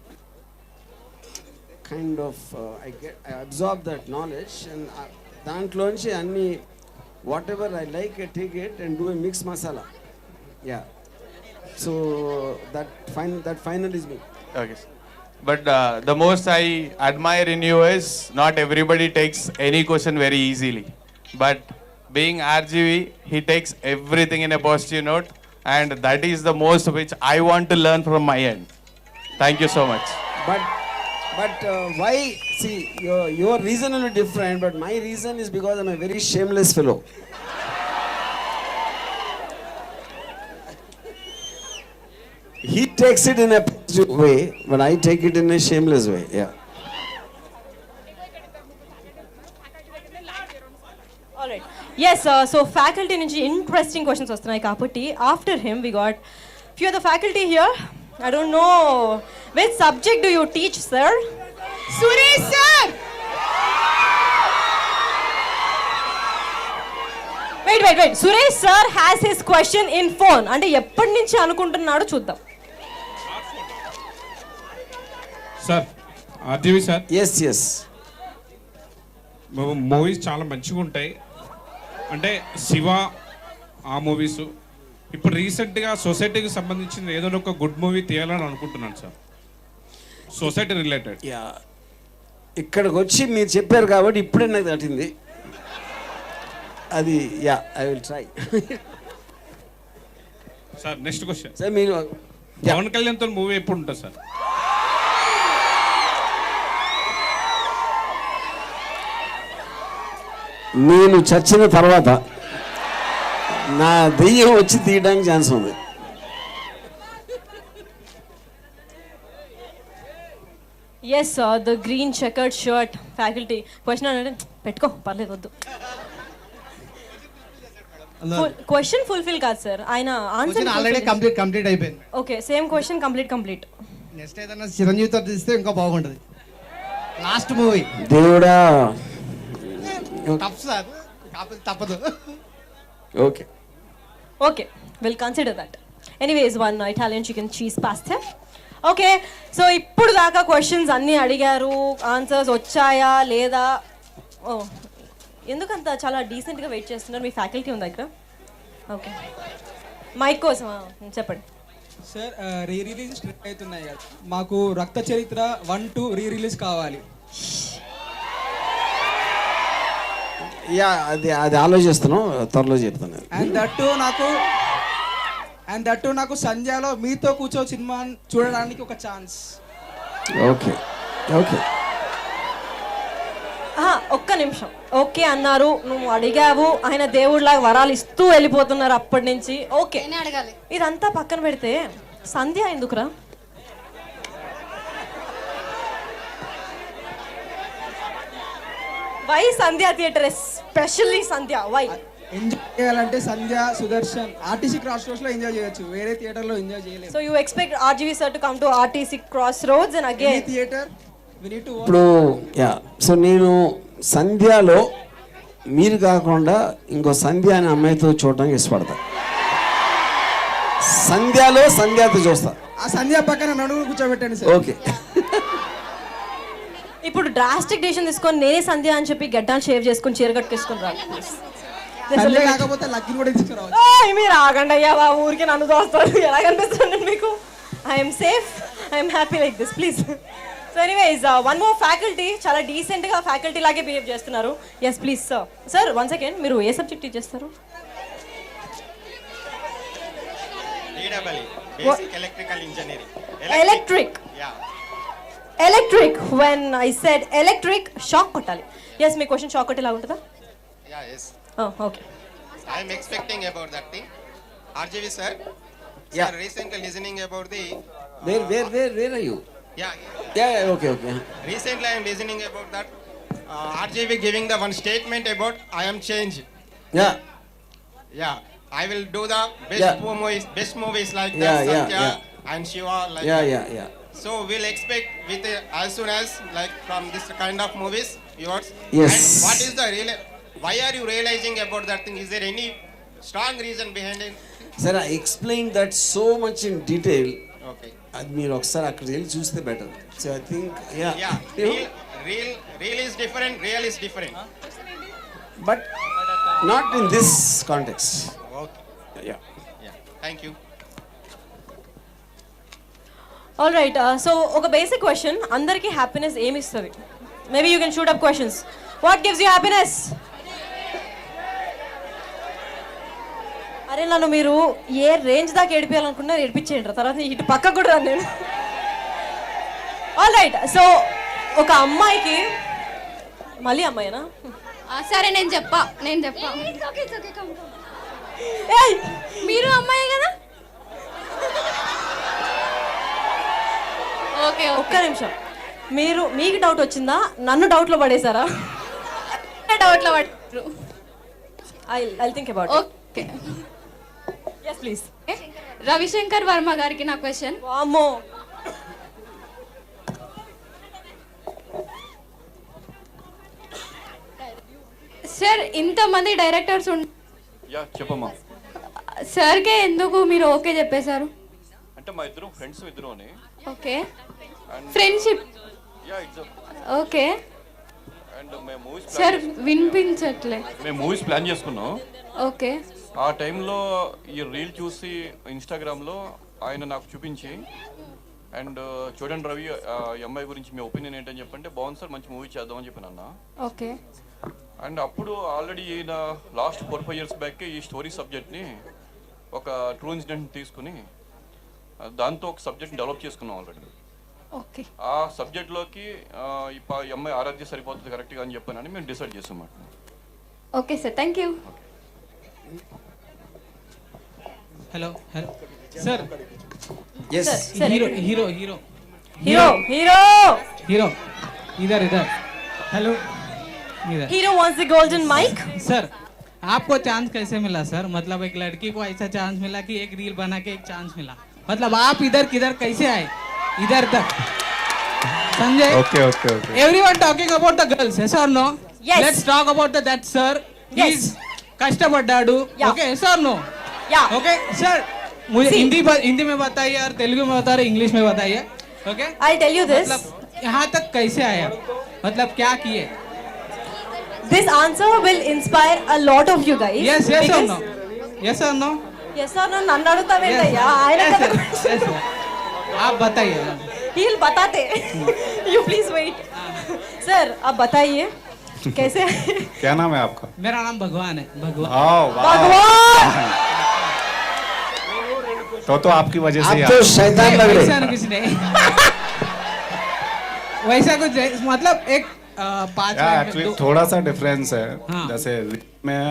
A: kind of I absorb that knowledge, and దాంట్లోంచి అన్ని whatever I like I take it and do a mix masala. Yeah. So that final is me.
K: Okay. But the most I admire in you is not everybody takes any question very easily. But being RGV, he takes everything in a positive note, and that is the most which I want to learn from my end. Thank you so much.
A: But why? See, your reason will be different, but my reason is because I'm a very shameless fellow. He takes it in a positive way, but I take it in a shameless way. Yeah.
E: All right. Yes, so faculty నుంచి interesting questions వస్తున్నాయి కాబట్టి after him we got few of the faculty here. I don't know which subject do you teach, sir?
B: Suresh sir.
E: Wait. Suresh sir has his question in phone. అంటే ఎప్పటి నుంచి అనుకుంటున్నాడో చూద్దాం.
L: Sir RGV sir,
A: Yes.
L: Movies చాలా మంచిగా ఉంటాయి. అంటే శివ ఆ మూవీస్ ఇప్పుడు రీసెంట్గా సొసైటీకి సంబంధించిన ఏదైనా ఒక గుడ్ మూవీ తీయాలని అనుకుంటున్నాను సార్, సొసైటీ రిలేటెడ్.
A: Yeah. ఇక్కడికి వచ్చి మీరు చెప్పారు కాబట్టి ఇప్పుడే నాకు తట్టింది అది. Yeah, I will try.
L: Sir next question,
A: sir మీరు
L: పవన్ కళ్యాణ్తో మూవీ ఎప్పుడు ఉంటుంది సార్?
A: నేను చచ్చిన తర్వాత నా దెయ్యం వచ్చి తీయడానికి ఛాన్స్ ఉంది.
E: Yes, sir, the green checkered shirt faculty. Question అంటే పెట్టుకో పర్లేదు వద్దు. క్వశ్చన్ ఫుల్ఫిల్ కాదు సార్, ఆయన ఆన్సర్
H: ఆల్రెడీ కంప్లీట్ అయిపోయింది.
E: Okay, same question complete.
H: Next ఏదైనా చిరంజీవితో తీస్తే ఇంకా బాగుంటుంది. లాస్ట్ మూవీ
A: దేవుడా.
H: తప్పు సార్, కాకపోతే తప్పదు.
A: Okay,
E: will consider that. Anyways, one Italian chicken cheese pasta. Okay, so ఇప్పుడు దాకా క్వశ్చన్స్ అన్నీ అడిగారు, ఆన్సర్స్ వచ్చాయా లేదా? ఓ, ఎందుకంత చాలా డీసెంట్గా వెయిట్ చేస్తున్నారు? మీ ఫ్యాకల్టీ ఉందా ఇక్కడ? ఓకే, మైక్ కోసం చెప్పండి
H: సార్. రీ రిలీజ్ స్టార్ట్ అవుతున్నాయి కదా, మాకు రక్త చరిత్ర 1, 2 రీ రిలీజ్ కావాలి.
A: యా, అది ఆలోచిస్తున్నాం, త్వరలో చెప్తాను.
H: అండ్ దట్టు నాకు సంధ్యలో మీతో కూర్చో సినిమా చూడడానికి ఒక ఛాన్స్.
A: ఓకే.
E: ఒక్క నిమిషం. ఓకే అన్నారు, నువ్వు అడిగావు, ఆయన దేవుడిలాగా వరాలు ఇస్తూ వెళ్ళిపోతున్నారు అప్పటి నుంచి. ఓకే, ఇదంతా పక్కన పెడితే సంధ్య ఎందుకురా? Why Sandhya theatre, especially Sandhya? Why?
H: Enjoy చేయాలంటే సంధ్య, సుదర్శన్, ఆర్టీసీ క్రాస్ రోడ్స్ లో ఎంజాయ్ చేయొచ్చు, వేరే థియేటర్ లో ఎంజాయ్ చేయలేము.
E: So you expect RGV sir to come to RTC cross roads and again
H: theatre we need to.
A: ఇప్పుడు సో నేను సంధ్యలో మీరు కాకుండా ఇంకో సంధ్య అనే అమ్మాయితో చూడడానికి ఇష్టపడతా. సంధ్యతో చూస్తా.
H: ఆ సంధ్య పక్కన నడుము కూర్చోబెట్టండి సార్.
A: ఓకే.
E: ఇప్పుడు డ్రాస్టిక్ డిసిషన్ తీసుకొని నేనే సంధ్య అని చెప్పి గడ్డాన్ని షేవ్ చేసుకొని చీర కట్టుకేసుకొని రా.
H: కాకపోతే లక్కీని కూడా తీసుకురావాలి.
E: మీరు ఆగండి అయ్యా, ఊరికి నన్ను దోస్తారు. ఎలా కనిపిస్తుంది మీకు? I'm safe, I'm happy like this, please. So anyways, one more faculty చాలా డీసెంట్గా ఫ్యాకల్టీ లాగే బిహేవ్ చేస్తున్నారు. Yes please sir. Sir, one second, మీరు ఏ సబ్జెక్ట్ టీచ్ చేస్తారు? Electric. When I said electric, shock కొట్టాలి. ఎస్, మీ క్వశ్చన్ షాక్ కొట్టేలా ఉంటుందా?
K: Yeah, yes.
E: Oh, okay.
K: I am expecting about that thing. RGV sir,
A: Yeah.
M: Sir, recently listening about the.
A: Where are you?
M: Yeah.
A: Okay.
M: Recently, I am listening about that. RJV giving the one statement about I am change.
A: Yeah.
M: Yeah. I will do the best movies like
A: Yeah,
M: that.
A: yeah,
M: Satya and Shiva like
A: Yeah,
M: that.
A: yeah.
M: So we'll expect with as soon as like from this kind of movies yours.
A: Yes.
M: And what is the real? Why are you realizing about that thing? Is there any strong reason behind it?
A: Sir, I explained that so much in detail.
M: Okay.
A: అది మీరు ఒకసారి అక్కడ వెళ్ళి చూస్తే better. So I think
M: Yeah. Real is different. Real is different.
A: But not in this context.
M: Okay.
A: Yeah.
M: Thank you.
E: All right so ఒక బేసిక్ క్వశ్చన్, అందరికీ హ్యాపీనెస్ ఏమి ఇస్తుంది? Maybe you can shoot up questions. What gives you happiness? అరే నన్ను మీరు ఏ రేంజ్ దాకా ఏడిపించాలనుకున్నా ఏడిపించేయండి, తర్వాత ఇటు పక్కకు కూడా రాను నేను. ఆల్ రైట్ సో ఒక అమ్మాయికి, మళ్ళీ అమ్మాయినా?
C: సరే నేను చెప్పా
E: ఏయ్
C: మీరు అమ్మాయి కదా. ఓకే
E: ఒక్క నిమిషం, మీకు డౌట్ వచ్చిందా? నన్ను డౌట్లో పడేశారా?
C: డౌట్లో పట్టారు.
E: I think about.
C: Okay
E: yes please.
C: Ravishankar Varma గారికి నా క్వశ్చన్.
E: వామ్మో,
C: సార్ ఇంతమంది డైరెక్టర్స్
N: చెప్పమ్మా.
C: సార్కే ఎందుకు మీరు ఓకే చెప్పేశారు?
N: అంటే మా ఇద్దరు ఫ్రెండ్స్ అని.
C: Okay friendship. ఓకే
N: అండ్ మేము మూవీస్
C: సార్ వినిపించట్లే.
N: మేము మూవీస్ ప్లాన్ చేసుకున్నాం.
C: ఓకే
N: ఆ టైంలో ఈ రీల్ చూసి ఇన్స్టాగ్రామ్లో ఆయన నాకు చూపించి అండ్ చూడండి రవి ఈ అమ్మాయి గురించి మీ ఒపీనియన్ ఏంటని చెప్పంటే బాగుంది సార్ మంచి మూవీ చేద్దామని చెప్పాను అన్న.
C: ఓకే
N: అండ్ అప్పుడు ఆల్రెడీ ఈయన లాస్ట్ 4-5 years బ్యాక్ ఈ స్టోరీ సబ్జెక్ట్ని ఒక ట్రూ ఇన్సిడెంట్ తీసుకుని దాంతో ఒక సబ్జెక్ట్ని డెవలప్ చేసుకున్నాం ఆల్రెడీ.
C: ఓకే
N: ఆ సబ్జెక్ట్లోకి ఈ అమ్మాయి ఆరాధ్య సరిపోతుంది కరెక్ట్గా అని చెప్పానని మేము డిసైడ్ చేసాం అన్నమాట.
C: Okay sir thank you.
H: Hello sir.
A: Yes.
H: Hero इधर हेलो इधर.
E: hero wants the golden mic.
H: Sir आपको चांस कैसे मिला सर? मतलब एक लड़की को ऐसा चांस मिला कि एक रील बना के एक चांस मिला, मतलब आप इधर किधर कैसे आए इधर तक? Sanjay.
G: Okay.
H: Everyone talking about the girls, yes or no?
E: Yes.
H: Let's talk about that sir.
E: Yes.
H: He's कष्टपड्डाడు.
E: Yeah.
H: Okay, yes or no?
E: Yeah.
H: Okay sir, मुझे हिंदी में बताइए और तेलुगु में बताइए, इंग्लिश में बताइए. Okay
E: I'll tell you this.
H: मतलब यहाँ तक कैसे आया, मतलब क्या किए?
E: This answer will inspire a lot of you guys.
H: Yes or no? Yes or no?
E: Yes or no? నన్ను అడుగుతావేంటయ్యా? ఆయన కదా
H: Yes, sir. आप बताइए.
E: he'll बताते. You please wait. Sir, आप बताइए कैसे?
G: क्या नाम है आपका?
H: मेरा नाम भगवान है. भगवान.
E: भगवान.
G: तो आपकी वजह से
A: आप तो शैतान लग रहे.
H: वैसा कुछ नहीं. वैसा कुछ मतलब एक 5
G: एक्चुअली थोड़ा सा डिफरेंस है.
H: हाँ.
G: जैसे मैं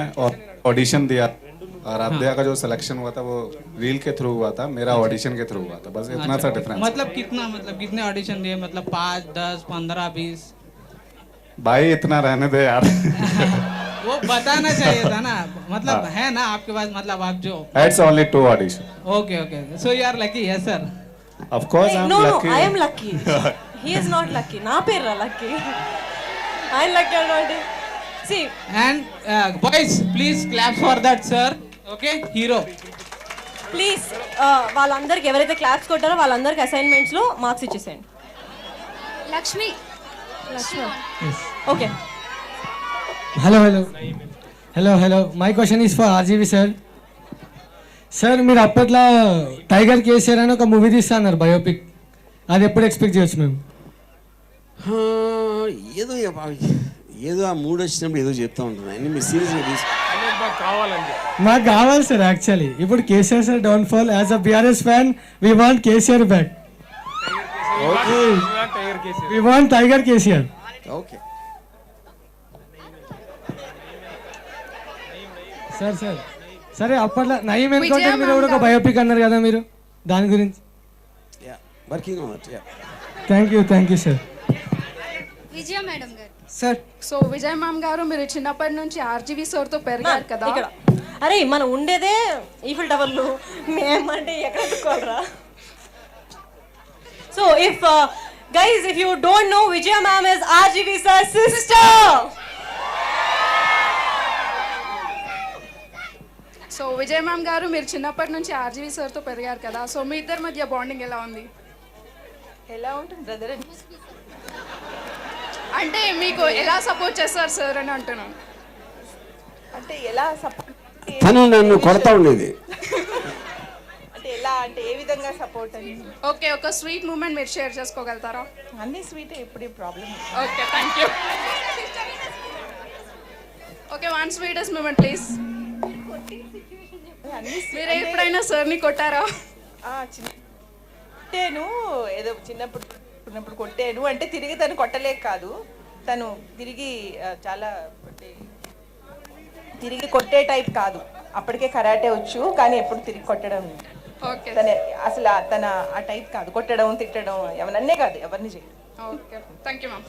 G: ऑडिशन दिया और आराध्या का जो सिलेक्शन हुआ था वो रील के थ्रू हुआ था, मेरा ऑडिशन के थ्रू हुआ था, बस इतना सा डिफरेंस.
H: मतलब कितने ऑडिशन दिए? मतलब 5, 10, 15, 20?
G: भाई इतना रहने दे यार.
H: वो बताना चाहिए था ना, मतलब है ना आपके पास, मतलब आप जो.
G: It's only 2 audition.
H: Okay. So you are lucky, yes sir.
G: Of course I'm
E: No,
G: lucky.
E: I am lucky. He is not lucky. నా పేరు lucky. I am lucky already. See.
H: And boys, please clap for that sir. Okay, hero.
E: Please వాళ్ళందరికి ఎవరైతే క్లాప్స్ కొట్టారో వాళ్ళందరికి అసైన్మెంట్స్ లో మార్క్స్ ఇచ్చేసేయండి.
C: Lakshmi.
E: Okay.
O: Hello my question is for RGV sir. Sir మీరు అప్పట్లో టైగర్ కేసీఆర్ అని ఒక మూవీ తీస్తా అన్నారు, బయోపిక్. అది ఎప్పుడు ఎక్స్పెక్ట్ చేయొచ్చు మేము?
A: ఏదో ఆ మూడు వచ్చినప్పుడు ఏదో చెప్తా ఉంటున్నాయి అన్ని మీరు సీరియస్గా తీసు.
O: మాకు కావాలి సార్ యాక్చువల్లీ. ఇప్పుడు KCR sir downfall, as a BRS fan we want KCR back. We want tiger KCR.
A: Okay
O: sir సరే అప్పట్లో నయం ఎన్కౌంటర్ మీద కూడా ఒక బయోపిక్ అన్నారు కదా మీరు, దాని గురించి.
A: Working on it.
O: Thank you sir.
J: Vijaya madam గారు.
O: సార్
C: సో విజయ్ మ్యామ్ గారు, మీరు చిన్నప్పటి నుంచి ఆర్జీవి సార్తో పెరిగారు కదా.
E: ఇక్కడ అరే మనం ఉండేదే ఈఫిల్ టవర్లు, మేమంటే ఎక్కడ ఎత్తుకోవాలరా. So if guys, if you don't know, Vijaya ma'am is RGV sir sister.
C: So Vijay ma'am గారు, మీరు చిన్నప్పటి నుంచి ఆర్జీవి సార్తో పెరిగారు కదా, సో మీ ఇద్దరి మధ్య బాండింగ్ ఎలా ఉంది?
E: ఎలా ఉంటుంది బ్రదర్?
C: అంటే మీకు ఎలా సపోర్ట్ చేస్తారు సార్ అని అంటున్నాను.
E: అంటే ఎలా సపోర్ట్?
A: తను నన్ను కొడతా ఉండేది.
E: అంటే ఎలా, అంటే ఏ విధంగా సపోర్ట్ అని?
C: ఓకే, ఒక స్వీట్ మూమెంట్ మీరు షేర్ చేసుకోగలుగుతారా?
E: అన్ని స్వీట్ ఎప్పుడు problem.
C: Okay, thank you. Okay, one sweetest moment please. మీరు ఎప్పుడైనా సార్ని కొట్టారా?
E: కొట్టాను, ఏదో చిన్నప్పుడు కొట్టాను. అంటే తిరిగి తను కొట్టలేక కాదు, తను తిరిగి చాలా తిరిగి కొట్టే టైప్ కాదు. అప్పటికే కరాటే వచ్చు, కానీ ఎప్పుడు తిరిగి కొట్టడం తన అసలు తన ఆ టైప్ కాదు. కొట్టడం, తిట్టడం ఎవరన్నే కాదు, ఎవరిని చేయడం.
C: Okay, thank you ma'am.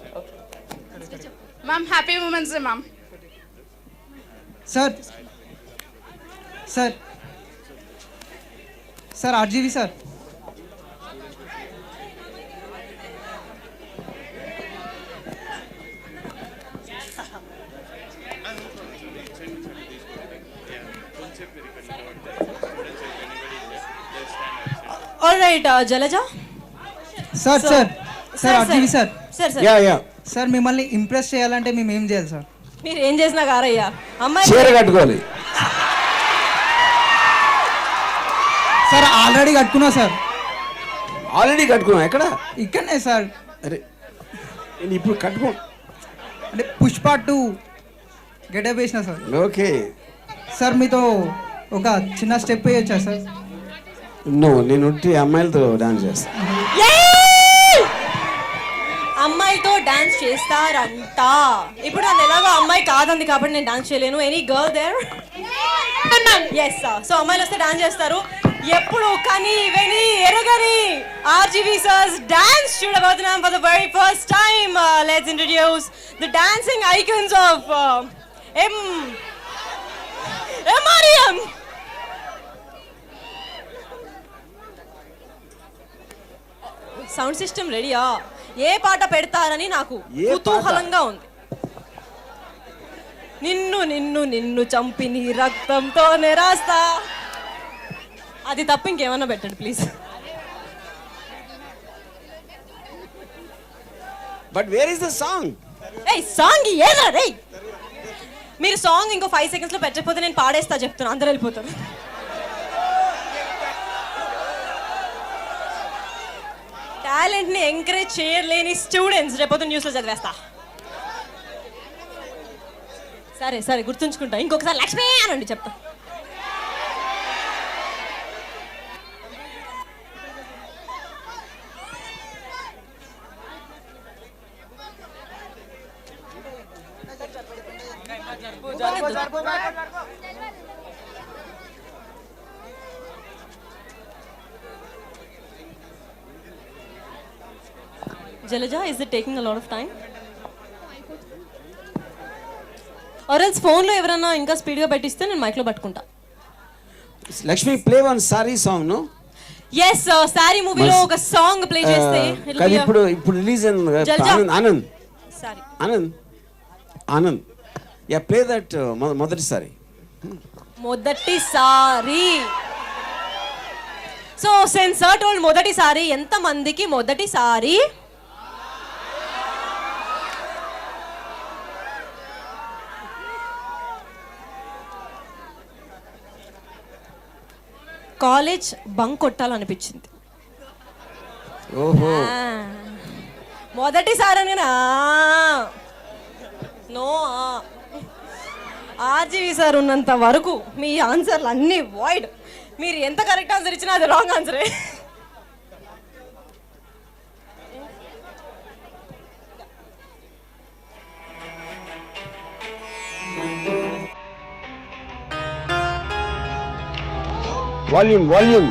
C: Ma'am, happy moments ma'am.
O: Sir sir sir RGV sir.
E: All right, Jalaja.
O: Sir sir sir RGV sir.
I: Sir మిమ్మల్ని ఇంప్రెస్ చేయాలంటే మేము ఏం చేయాలి సార్?
E: మీరు ఏం చేసినా కారయ్యా, అమ్మాయి
A: చీర కట్టుకోవాలి.
I: సార్ ఆల్రెడీ కట్టుకున్నా సార్.
A: ఆల్రెడీ కట్టుకున్నాం. ఎక్కడ?
I: ఇక్కడనే సార్.
A: అరే నేను ఇప్పుడు కట్టుకో.
I: అంటే పుష్ప 2 గెటప్ వేసిన సార్.
A: ఓకే
I: సార్ మీతో ఒక చిన్న స్టెప్ వేయొచ్చా సార్?
A: నో, నేను ఉట్టి అమ్మాయిలతో డాన్స్ చేస్తాను.
E: అమ్మాయితో డాన్స్ చేస్తారంట. ఇప్పుడు నన్ను ఎలాగో అమ్మాయి కాదంది కాబట్టి నేను డాన్స్ చేయలేను. Any girl there? Yes. So అమ్మాయిలు వస్తే డాన్స్ చేస్తారు. ఎప్పుడు కని విని ఎరగని ఆర్జీవి సర్స్ డాన్స్ చూడబోతున్నాం for the very first time. Let's introduce the dancing icons of MREM. Sound system రెడీయా? ఏ పాట పెడతారని నాకు కుతూహలంగా ఉంది. నిన్ను నిన్ను నిన్ను చంపి నీ రక్తంతో రాస్తా. అది తప్ప ఇంకేమన్నా పెట్టండి please.
A: But where is the song?
E: Song ఏదా రే? మీరు సాంగ్ ఇంకో 5 seconds లో పెట్టకపోతే నేను పాడేస్తా చెప్తున్నా, అందరు వెళ్ళిపోతారు. టాలెంట్ ని ఎంకరేజ్ చేయలేని స్టూడెంట్స్ రేపు న్యూస్ లో చదివేస్తా. సరే సరే గుర్తుంచుకుంటా. ఇంకొకసారి లక్ష్మి అనండి చెప్తా. Jalaja, is it taking a lot of time? Or else phone లో ఎవరన్నా ఇంకా స్పీడ్ గా పెట్టిస్తే నేను మైక్ లో పట్టుకుంటా.
A: Lakshmi, play one Saaree song. No,
E: yes Saaree మూవీలో ఒక సాంగ్ ప్లే చేస్తే
A: కానీ ఇప్పుడు release Anand
E: sorry
A: Anand yeah play that మొదటిసారి.
E: సో సెన్సార్ టోల్డ్ మొదటిసారి. ఎంత మందికి మొదటిసారి? కాలేజ్ బంక్ కొట్టాలనిపించింది.
A: ఓహో,
E: మొదటిసారి నో. ఆర్జీవి సార్ ఉన్నంత వరకు మీ ఆన్సర్లు అన్నీ వాయిడ్. మీరు ఎంత కరెక్ట్ ఆన్సర్ ఇచ్చినా అది రాంగ్ ఆన్సరే.
A: వాల్యూమ్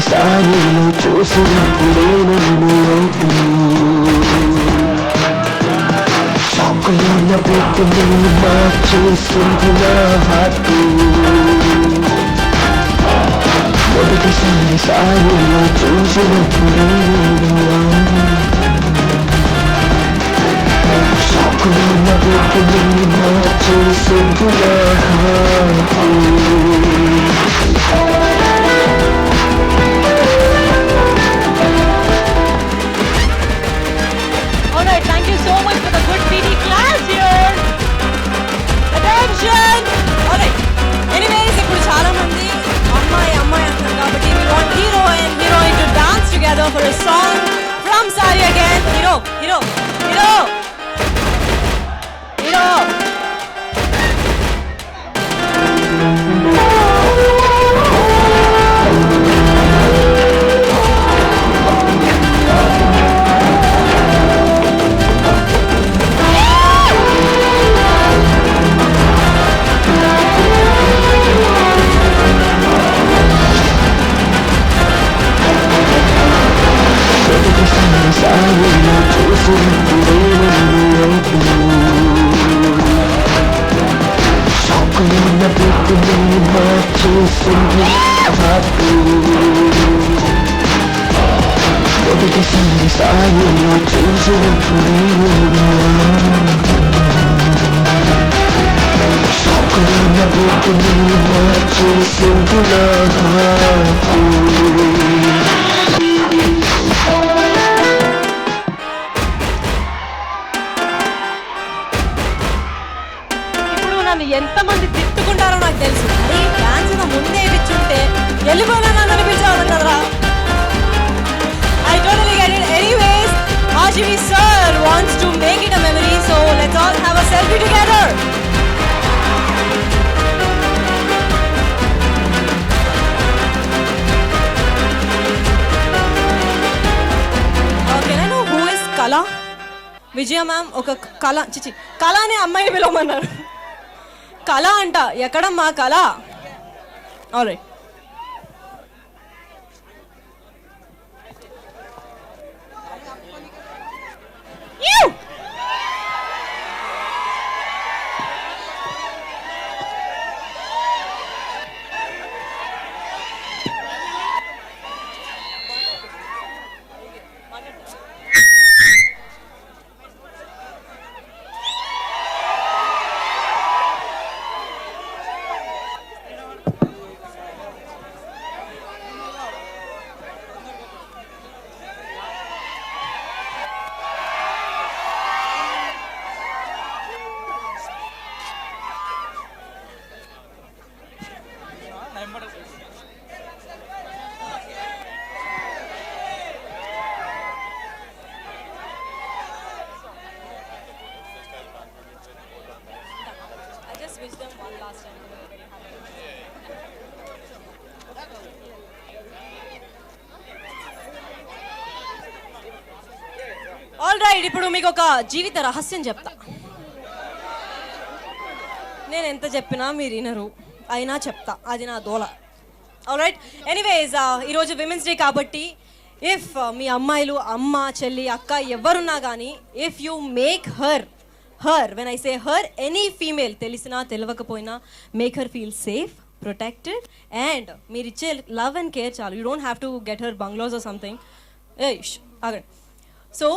P: సారిలో చూసినప్పుడే నన్ను షాకులోన పెట్టి మార్చేస్తుంది నా హార్ట్. మొదటిసారి సారిలో చూసినప్పుడే షాకులోన పెట్టి మార్చేస్తుంది నా heart.
E: Alright, thank you so much for the good PD class here. Attention! Alright. Anyways, ఇప్పుడు చాలా మంది అమ్మాయి అంటారు కాబట్టి we want hero and heroine to dance together for a song from Sari again. Hero.
P: మొదటిసారి సారిలో చూసినప్పుడే షాకులోన పెట్టి మార్చేసింది నా హార్ట్.
E: ఇప్పుడు నన్ను ఎంతమంది తిట్టుకుంటారో నాకు తెలుసు. అరే డాన్స్ ముందే ఇచ్చుంటే వెళ్ళిపోయినా నన్ను అనిపించాలి కదరా. I totally get it. Anyways, RGV sir wants to make it a memory, so let's all have a selfie together. Can I know who is Kala? Vijaya ma'am, ఒక కళ కళ అనే అమ్మాయిని పిలవమన్నారు. కళ అంట, ఎక్కడమ్మా కళ? ఆల్రైట్. ఆల్ రైట్, ఇప్పుడు మీకు ఒక జీవిత రహస్యం చెప్తా. నేను ఎంత చెప్పినా మీరు వినరు, అయినా చెప్తా, అది నా దోల. ఆల్ రైట్, ఎనీవేస్ ఈరోజు విమెన్స్ డే కాబట్టి ఇఫ్ మీ అమ్మాయిలు అమ్మ చెల్లి అక్క ఎవరున్నా కానీ if you make her when I say her any female తెలిసినా తెలియకపోయినా make her feel safe, protected and మీరు ఇచ్చే లవ్ అండ్ కేర్ చాలు. You don't have to get her bungalows or something. So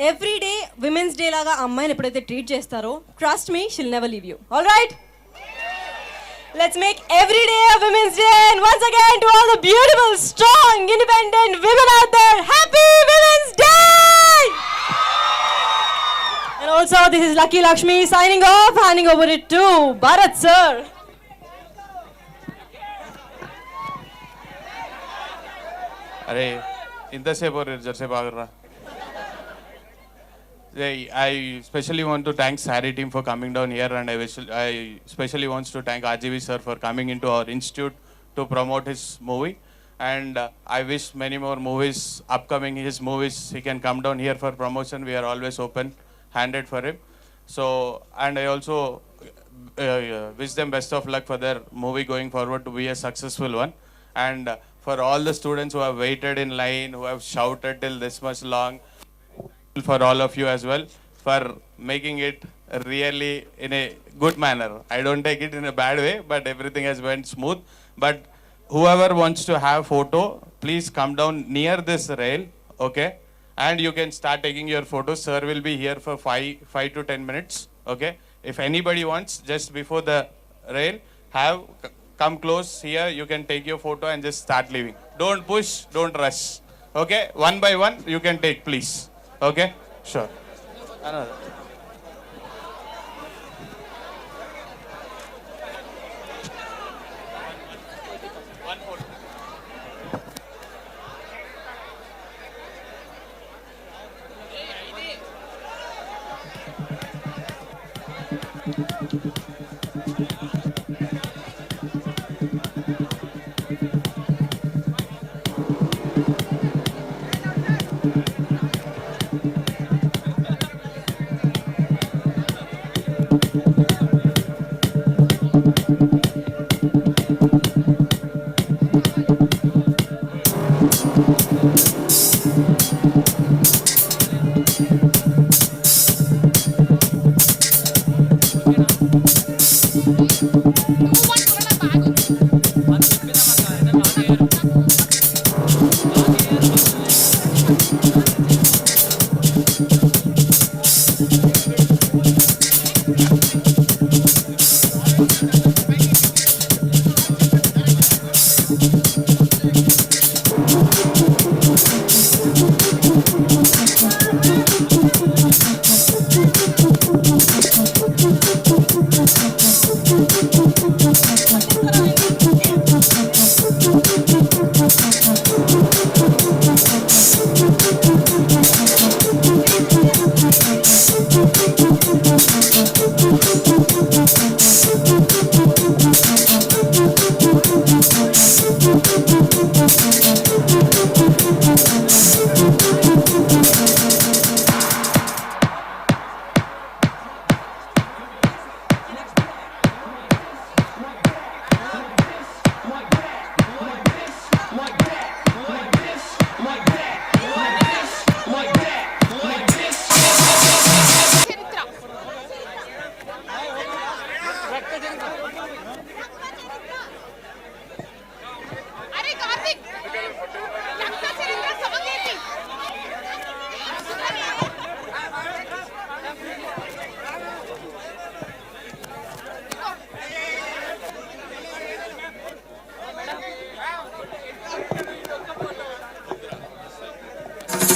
E: every day women's day లాగా అమ్మాయిని ఎప్పుడైతే ట్రీట్ చేస్తారో trust me షిల్ never leave you. All right, let's make every day a women's day, and once again to all the beautiful, strong, independent women out there, happy Women's Day. And also this is Lucky Lakshmi signing off, handing over it to Bharat sir.
K: అరే ఇంతసేపు జరసేపు ఆగరా. I especially want to thank Sari team for coming down here, and I especially wants to thank RGV sir for coming into our institute to promote his movie. And I wish many more movies, upcoming his movies, he can come down here for promotion. We are always open-handed for him. So, and I also wish them best of luck for their movie going forward to be a successful one. And for all the students who have waited in line, who have shouted till this much long, for all of you as well, for making it really in a good manner. I don't take it in a bad way, but everything has went smooth. But whoever wants to have photo, please come down near this rail, okay? And you can start taking your photos. Sir will be here for 5 to 10 minutes, okay? If anybody wants, just before the rail, come close here. You can take your photo and just start leaving. Don't push, don't rush, okay? One by one, you can take, please. Okay? Sure. Another.
P: Thank you.